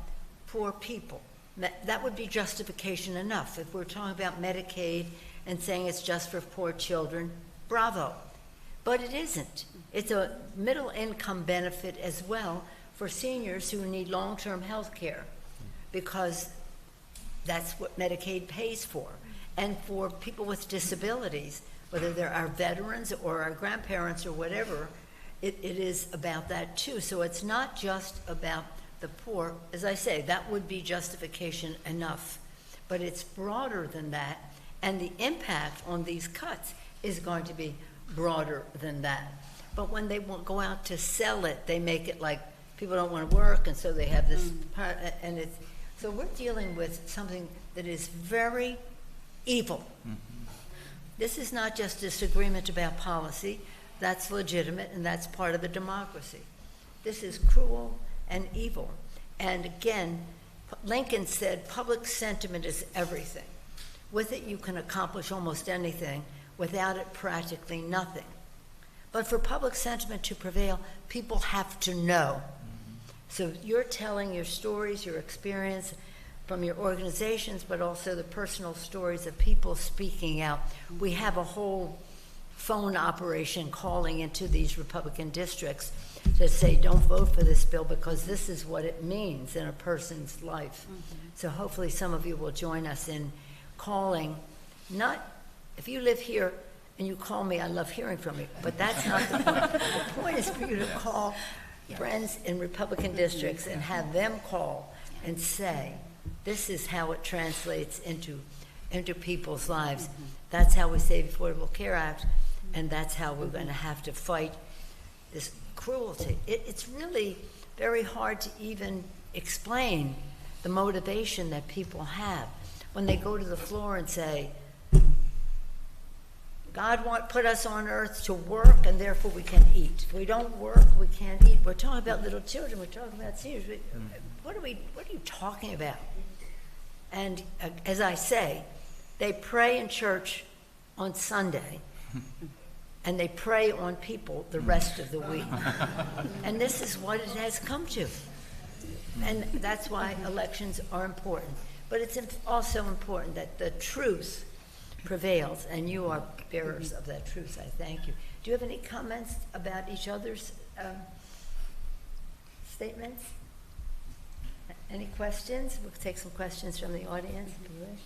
poor people. That would be justification enough. If we're talking about Medicaid and saying it's just for poor children, bravo. But it isn't. It's a middle income benefit as well for seniors who need long-term health care, because that's what Medicaid pays for. And for people with disabilities, whether they're our veterans or our grandparents or whatever, it is about that too. So it's not just about the poor. As I say, that would be justification enough. But it's broader than that, and the impact on these cuts is going to be broader than that. But when they go out to sell it, they make it like people don't want to work, and so they have this part, and it's, so we're dealing with something that is very evil. This is not just disagreement about policy. That's legitimate, and that's part of the democracy. This is cruel and evil. And again, Lincoln said, public sentiment is everything. With it, you can accomplish almost anything. Without it, practically nothing. But for public sentiment to prevail, people have to know. So you're telling your stories, your experience, from your organizations, but also the personal stories of people speaking out. We have a whole phone operation calling into these Republican districts to say, don't vote for this bill because this is what it means in a person's life. So hopefully some of you will join us in calling. Not, if you live here and you call me, I love hearing from you, but that's not the point. The point is for you to call friends in Republican districts and have them call and say, this is how it translates into into people's lives. That's how we save the Affordable Care Act, and that's how we're going to have to fight this cruelty. It's really very hard to even explain the motivation that people have when they go to the floor and say, God put us on earth to work, and therefore we can eat. If we don't work, we can't eat. We're talking about little children. We're talking about seniors. What are you talking about? And as I say, they pray in church on Sunday, and they prey on people the rest of the week. And this is what it has come to. And that's why elections are important. But it's also important that the truth prevails, and you are bearers of that truth. I thank you. Do you have any comments about each other's statements? Any questions? We'll take some questions from the audience if you wish.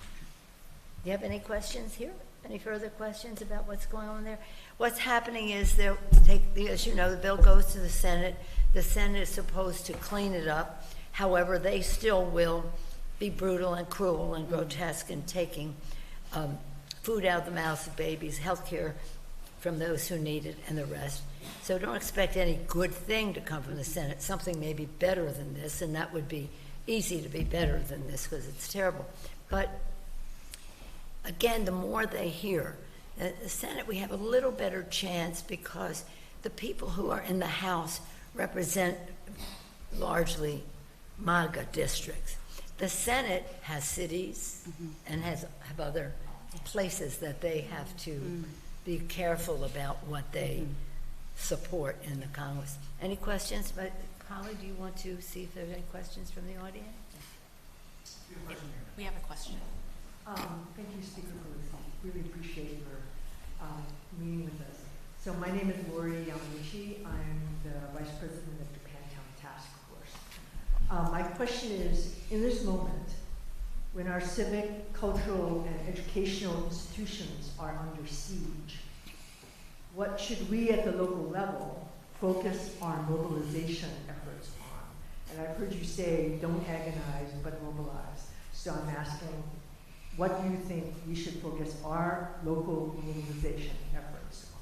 Do you have any questions here? Any further questions about what's going on there? What's happening is as you know, the bill goes to the Senate. The Senate is supposed to clean it up. However, they still will be brutal and cruel and grotesque in taking food out of the mouths of babies, health care from those who need it, and the rest. So don't expect any good thing to come from the Senate. Something may be better than this, and that would be easy to be better than this because it's terrible. But again, the more they hear, the Senate, we have a little better chance because the people who are in the House represent largely MAGA districts. The Senate has cities and have other places that they have to be careful about what they support in the Congress. Any questions? But Holly, do you want to see if there are any questions from the audience? We have a question. Thank you, Speaker Pelosi. Really appreciate your meeting with us. So my name is Lori Yamaguchi. I'm the Vice President of Japantown Task Force. My question is, in this moment, when our civic, cultural, and educational institutions are under siege, what should we at the local level focus our mobilization efforts on? And I've heard you say, don't agonize, but mobilize. So I'm asking, what do you think we should focus our local mobilization efforts on?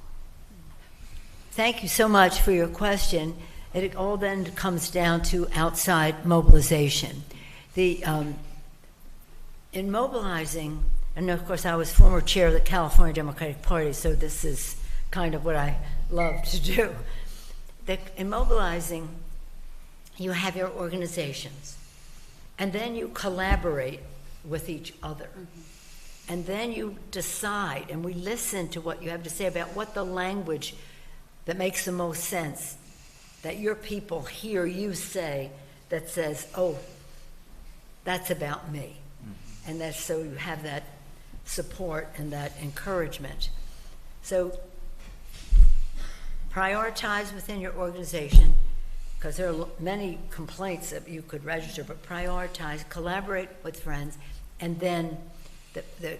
Thank you so much for your question. It all then comes down to outside mobilization. In mobilizing, and of course I was former chair of the California Democratic Party, so this is kind of what I love to do. In mobilizing, you have your organizations, and then you collaborate with each other. And then you decide, and we listen to what you have to say about what the language that makes the most sense, that your people hear you say, that says, oh, that's about me. And that's so you have that support and that encouragement. So prioritize within your organization, because there are many complaints that you could register, but prioritize, collaborate with friends, and then the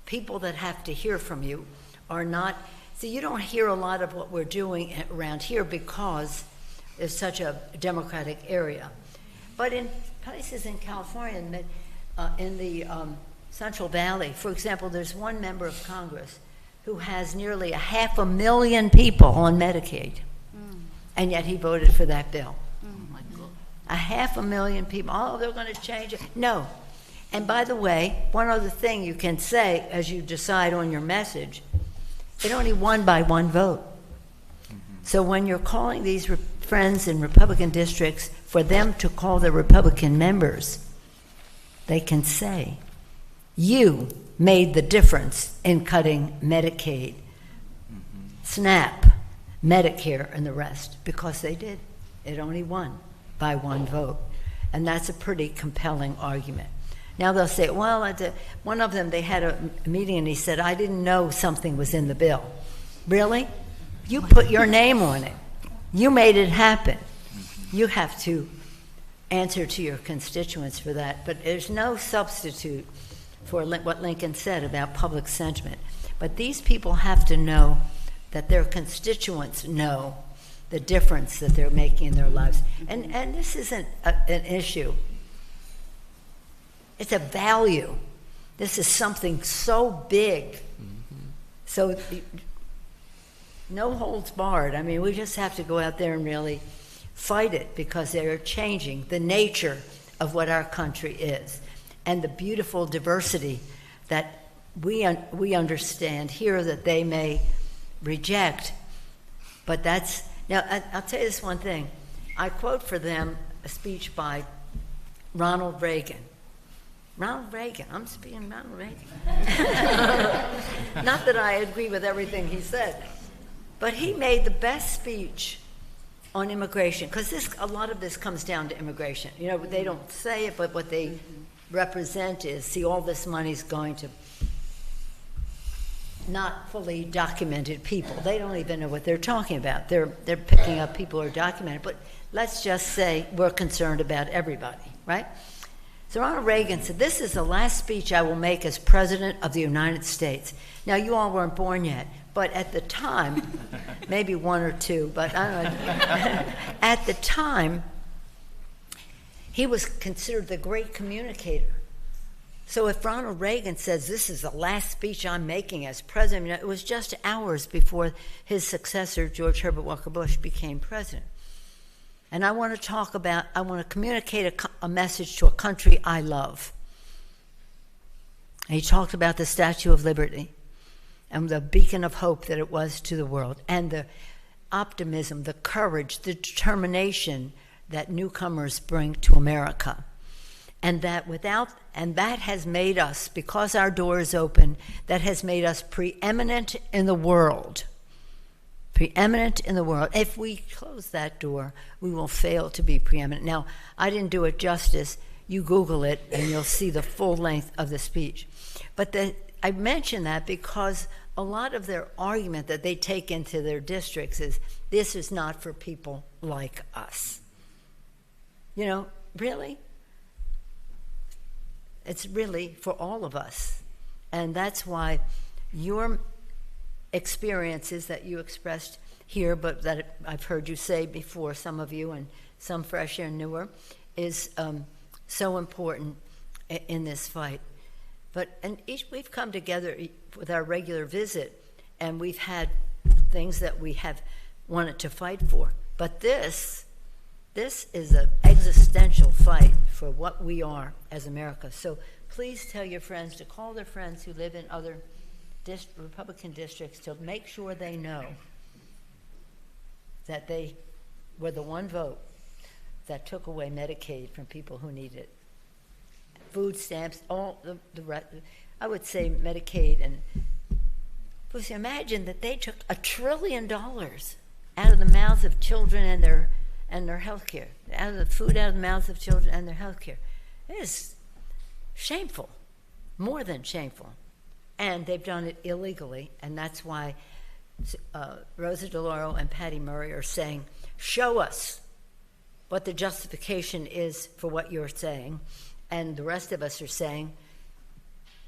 people that have to hear from you are not, see, you don't hear a lot of what we're doing around here because it's such a democratic area. But in places in California, in the Central Valley, for example, there's one member of Congress who has nearly 500,000 people on Medicaid, and yet he voted for that bill. 500,000 people. Oh, they're going to change it. No. And by the way, one other thing you can say as you decide on your message, it only won by one vote. So when you're calling these friends in Republican districts for them to call their Republican members, they can say, you made the difference in cutting Medicaid, SNAP, Medicare, and the rest, because they did. It only won by one vote. And that's a pretty compelling argument. Now they'll say, well, one of them, they had a meeting and he said, I didn't know something was in the bill. Really? You put your name on it. You made it happen. You have to answer to your constituents for that. But there's no substitute for what Lincoln said about public sentiment. But these people have to know that their constituents know the difference that they're making in their lives. And this isn't an issue. It's a value This is something so big. So no holds barred. I mean, we just have to go out there and really fight it, because they're changing the nature of what our country is and the beautiful diversity that we understand here that they may reject. But that's, now I'll tell you this one thing. I quote for them a speech by Ronald Reagan. Ronald Reagan, I'm speaking Ronald Reagan. Not that I agree with everything he said, but he made the best speech on immigration, because a lot of this comes down to immigration. You know, they don't say it, but what they represent is, see, all this money's going to not fully documented people. They don't even know what they're talking about. They're picking up people who are documented, but let's just say we're concerned about everybody, right? So Ronald Reagan said, "This is the last speech I will make as President of the United States." Now, you all weren't born yet, but at the time, maybe one or two, but I don't know. At the time, he was considered the great communicator. So if Ronald Reagan says, "This is the last speech I'm making as president," it was just hours before his successor, George Herbert Walker Bush, became president. And I want to communicate a message to a country I love. And he talked about the Statue of Liberty and the beacon of hope that it was to the world, and the optimism, the courage, the determination that newcomers bring to America. And that has made us, because our door is open, that has made us preeminent in the world. Preeminent in the world. If we close that door, we will fail to be preeminent. Now, I didn't do it justice. You Google it, and you'll see the full length of the speech. But I mention that because a lot of their argument that they take into their districts is, this is not for people like us. You know, really? It's really for all of us. And that's why your experiences that you expressed here, but that I've heard you say before, some of you, and some fresher and newer, is so important in this fight. We've come together with our regular visit, and we've had things that we have wanted to fight for. But this is an existential fight for what we are as America. So please tell your friends to call their friends who live in other Republican districts to make sure they know that they were the one vote that took away Medicaid from people who need it. Food stamps, all the rest. I would say Medicaid and imagine that they took $1 trillion out of the mouths of children and their health care, out of the food out of the mouths of children and their health care. It is shameful, more than shameful. And they've done it illegally, and that's why Rosa DeLauro and Patty Murray are saying, show us what the justification is for what you're saying. And the rest of us are saying,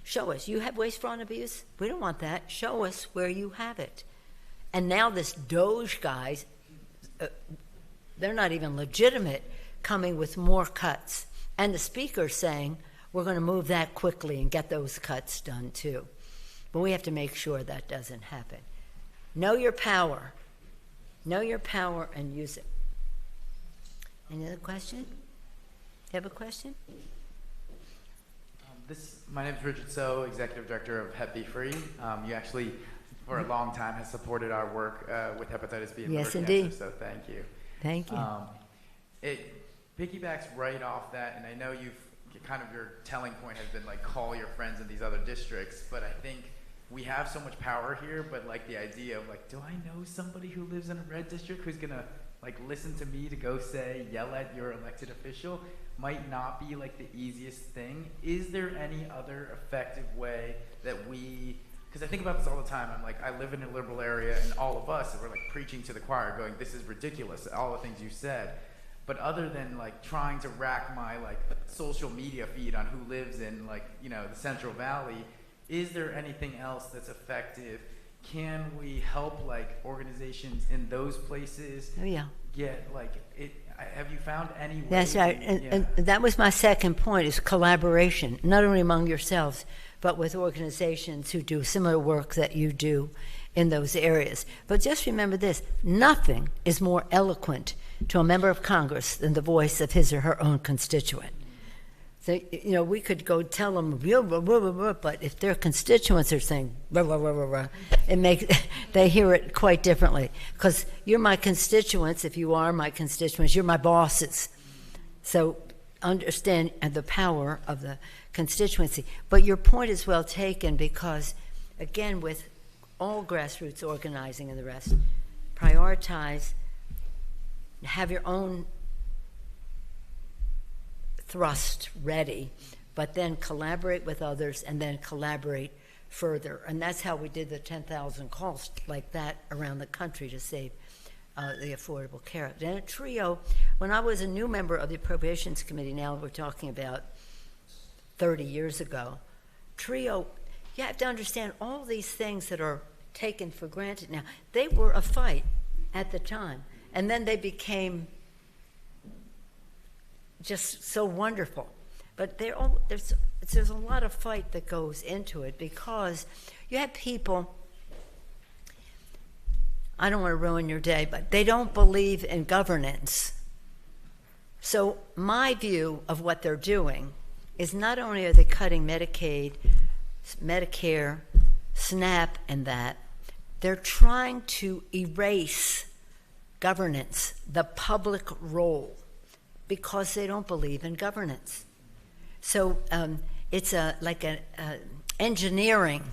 show us. You have waste, fraud, and abuse? We don't want that. Show us where you have it. And now this Doge guys, they're not even legitimate, coming with more cuts. And the speaker saying, we're going to move that quickly and get those cuts done too. But we have to make sure that doesn't happen. Know your power. Know your power and use it. Any other question? You have a question? My name is Richard So, Executive Director of Hep B Free. You actually, for a long time, have supported our work with hepatitis B and liver cancer, so thank you. Thank you. It piggybacks right off that, and I know kind of your telling point has been like, call your friends in these other districts, but I think we have so much power here, but like the idea of like, do I know somebody who lives in a red district who's gonna like listen to me to go yell at your elected official might not be like the easiest thing. Is there any other effective way that because I think about this all the time, I'm like, I live in a liberal area, and all of us, we're like preaching to the choir going, this is ridiculous, all the things you said. But other than like trying to rack my like social media feed on who lives in like, you know, the Central Valley, is there anything else that's effective? Can we help like organizations in those places get like it? Have you found any way? That's right, and that was my second point, is collaboration, not only among yourselves, but with organizations who do similar work that you do in those areas. But just remember this, nothing is more eloquent to a member of Congress than the voice of his or her own constituent. So, you know, we could go tell them, but if their constituents are saying, it makes, they hear it quite differently. Because you're my constituents, if you are my constituents, you're my bosses. So understand the power of the constituency. But your point is well taken because, again, with all grassroots organizing and the rest, prioritize, have your own thrust ready, but then collaborate with others and then collaborate further. And that's how we did the 10,000 calls like that around the country to save the Affordable Care Act. And a trio, when I was a new member of the Appropriations Committee, now we're talking about 30 years ago, trio, you have to understand all these things that are taken for granted now, they were a fight at the time. And then they became just so wonderful. But there's a lot of fight that goes into it because you have people, I don't want to ruin your day, but they don't believe in governance. So my view of what they're doing is not only are they cutting Medicaid, Medicare, SNAP, and that, they're trying to erase governance, the public role, because they don't believe in governance. So it's like an engineering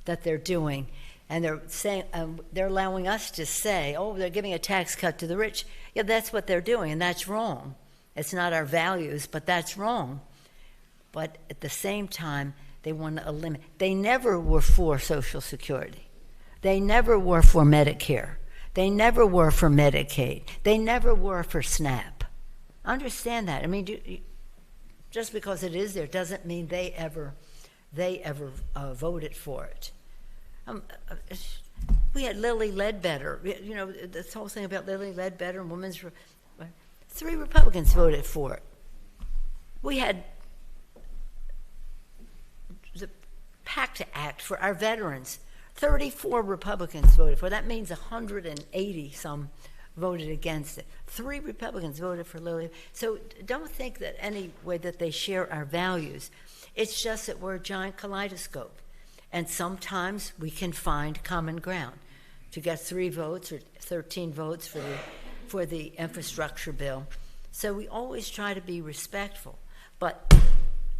that they're doing, and they're saying they're allowing us to say, "Oh, they're giving a tax cut to the rich." Yeah, that's what they're doing, and that's wrong. It's not our values, but that's wrong. But at the same time, they want to eliminate. They never were for Social Security. They never were for Medicare. They never were for Medicaid. They never were for SNAP. Understand that. I mean, just because it is there doesn't mean they ever voted for it. We had Lilly Ledbetter. You know, this whole thing about Lilly Ledbetter and women's. 3 Republicans voted for it. We had the PACT Act for our veterans. 34 Republicans voted for it. That means 180 some voted against it. 3 Republicans voted for Lilly. So don't think that any way that they share our values. It's just that we're a giant kaleidoscope. And sometimes we can find common ground. To get 3 votes or 13 votes for the infrastructure bill. So we always try to be respectful. But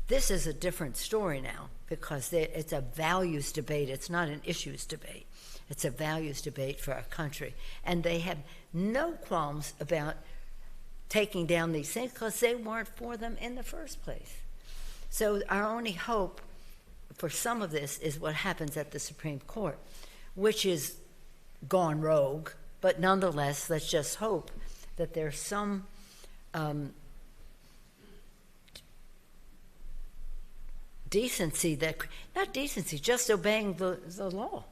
this is a different story now because it's a values debate. It's not an issues debate. It's a values debate for our country. And they have no qualms about taking down these things because they weren't for them in the first place. So our only hope for some of this is what happens at the Supreme Court, which is gone rogue, but nonetheless, let's just hope that there's some decency that, not decency, just obeying the law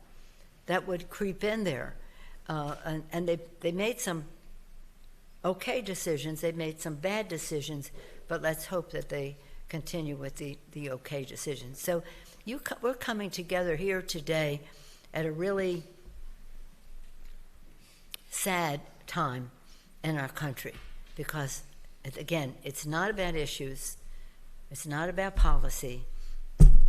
that would creep in there. And they made some okay decisions, they made some bad decisions, but let's hope that they continue with the okay decisions. So we're coming together here today at a really sad time in our country because, again, it's not about issues, it's not about policy,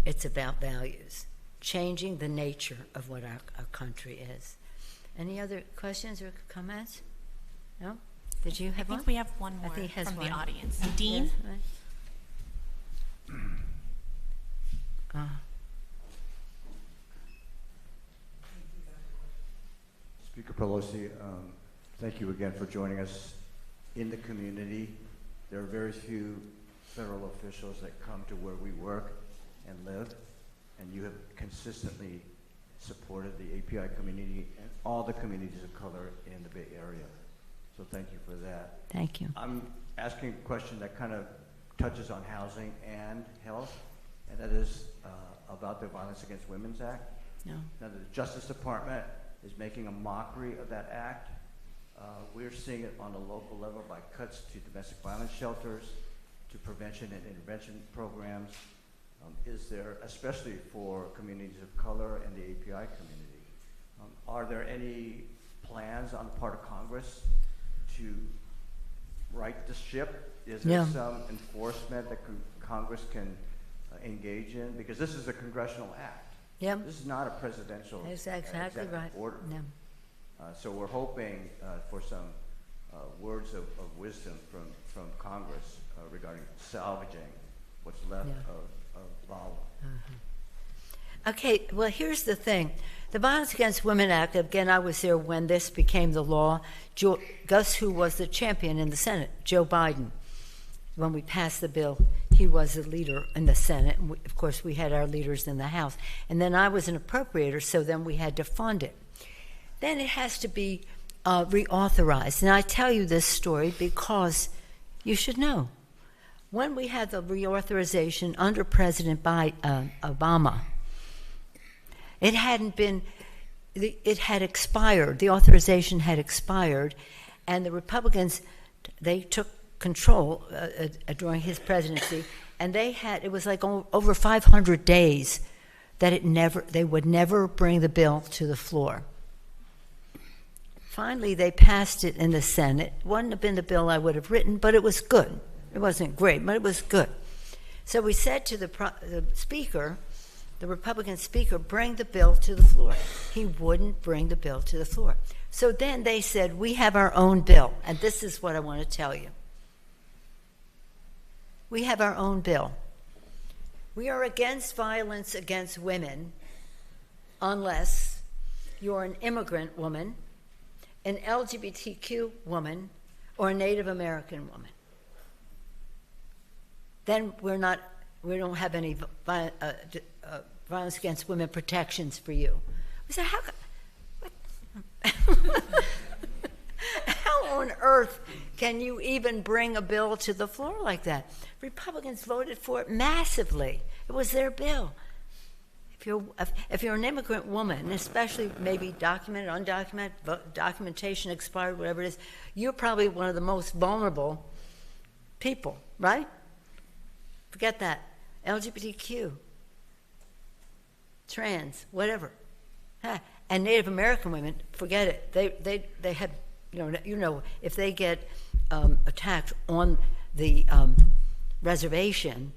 it's about values, changing the nature of what our country is. Any other questions or comments? No? Did you have one? I think we have one more from the audience. Dean? Yes, right. Speaker Pelosi, thank you again for joining us in the community. There are very few federal officials that come to where we work and live, and you have consistently supported the API community and all the communities of color in the Bay Area. So thank you for that. Thank you. I'm asking a question that kind of touches on housing and health, and that is about the Violence Against Women's Act. No. Now, the Justice Department is making a mockery of that act. We're seeing it on a local level by cuts to domestic violence shelters, to prevention and intervention programs, is there, especially for communities of color and the API community, are there any plans on the part of Congress to right the ship? Is there some enforcement that Congress can engage in? Because this is a congressional act. Yep. This is not a presidential That's exactly executive right. order. No. So we're hoping for some words of wisdom from Congress regarding salvaging what's left of VAWA. Okay, well, here's the thing. The Violence Against Women Act, again, I was there when this became the law. Guess who was the champion in the Senate? Joe Biden. When we passed the bill, he was the leader in the Senate. And of course, we had our leaders in the House. And then I was an appropriator, so then we had to fund it. Then it has to be reauthorized. And I tell you this story because you should know. When we had the reauthorization under President Obama, it hadn't been, it had expired. The authorization had expired, and the Republicans, they took control during his presidency, and it was like over 500 days that they would never bring the bill to the floor. Finally, they passed it in the Senate. It wouldn't have been the bill I would have written, but it was good. It wasn't great, but it was good. So we said to the Speaker, the Republican Speaker, bring the bill to the floor. He wouldn't bring the bill to the floor. So then they said, we have our own bill, and this is what I want to tell you. We have our own bill. We are against violence against women unless you're an immigrant woman, an LGBTQ woman, or a Native American woman. Then we don't have any violence against women protections for you. We said, how on earth can you even bring a bill to the floor like that? Republicans voted for it massively. It was their bill. If you're an immigrant woman, especially maybe documented, undocumented, documentation expired, whatever it is, you're probably one of the most vulnerable people, right? Forget that. LGBTQ, trans, whatever. And Native American women, forget it. They had, if they get attacked on the reservation,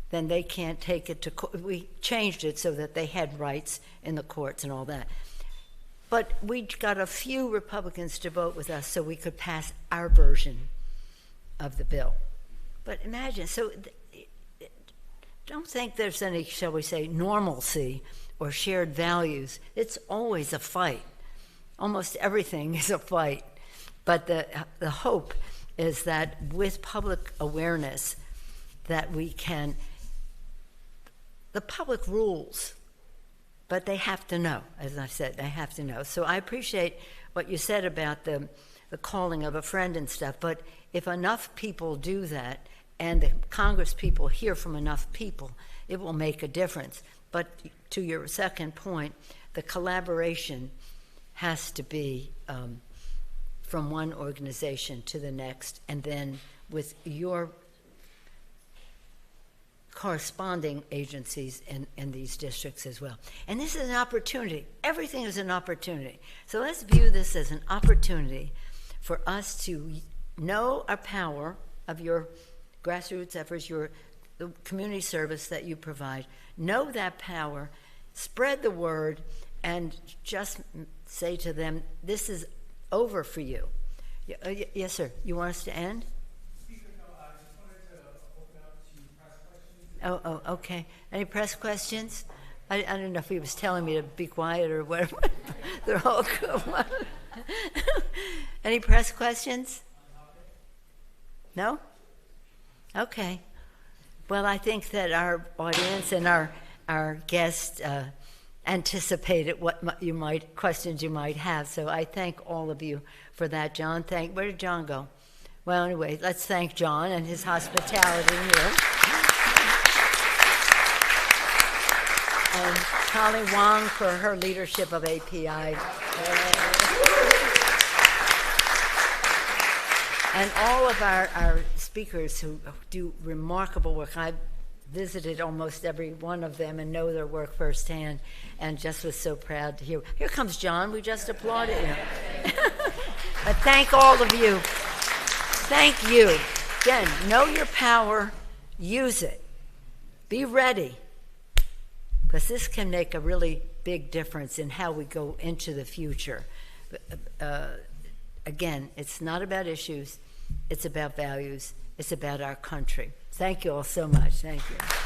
then they can't take it to court. We changed it so that they had rights in the courts and all that. But we got a few Republicans to vote with us so we could pass our version of the bill. But imagine, so don't think there's any, shall we say, normalcy or shared values. It's always a fight. Almost everything is a fight. But the hope is that with public awareness that we can, the public rules, but they have to know, as I said, they have to know. So I appreciate what you said about the calling of a friend and stuff, but if enough people do that, and the Congress people hear from enough people, it will make a difference. But to your second point, the collaboration has to be from one organization to the next, and then with your corresponding agencies in these districts as well. And this is an opportunity. Everything is an opportunity. So let's view this as an opportunity for us to know our power of your grassroots efforts, the community service that you provide. Know that power, spread the word, and just say to them, this is over for you. Yes, sir. You want us to end? Speaker, no, I just wanted to open up to press questions. Oh, okay. Any press questions? I don't know if he was telling me to be quiet or whatever. They're all good. Any press questions? No? Okay. Well, I think that our audience and our guests anticipated what questions you might have. So I thank all of you for that, John. Where did John go? Well, anyway, let's thank John and his hospitality here. And Holly Wong for her leadership of API. And all of our speakers who do remarkable work. visited almost every one of them and know their work firsthand, and just was so proud to hear. Here comes John. We just applauded him. But thank all of you. Thank you. Again, know your power. Use it. Be ready. Because this can make a really big difference in how we go into the future. Again, it's not about issues. It's about values. It's about our country. Thank you all so much. Thank you.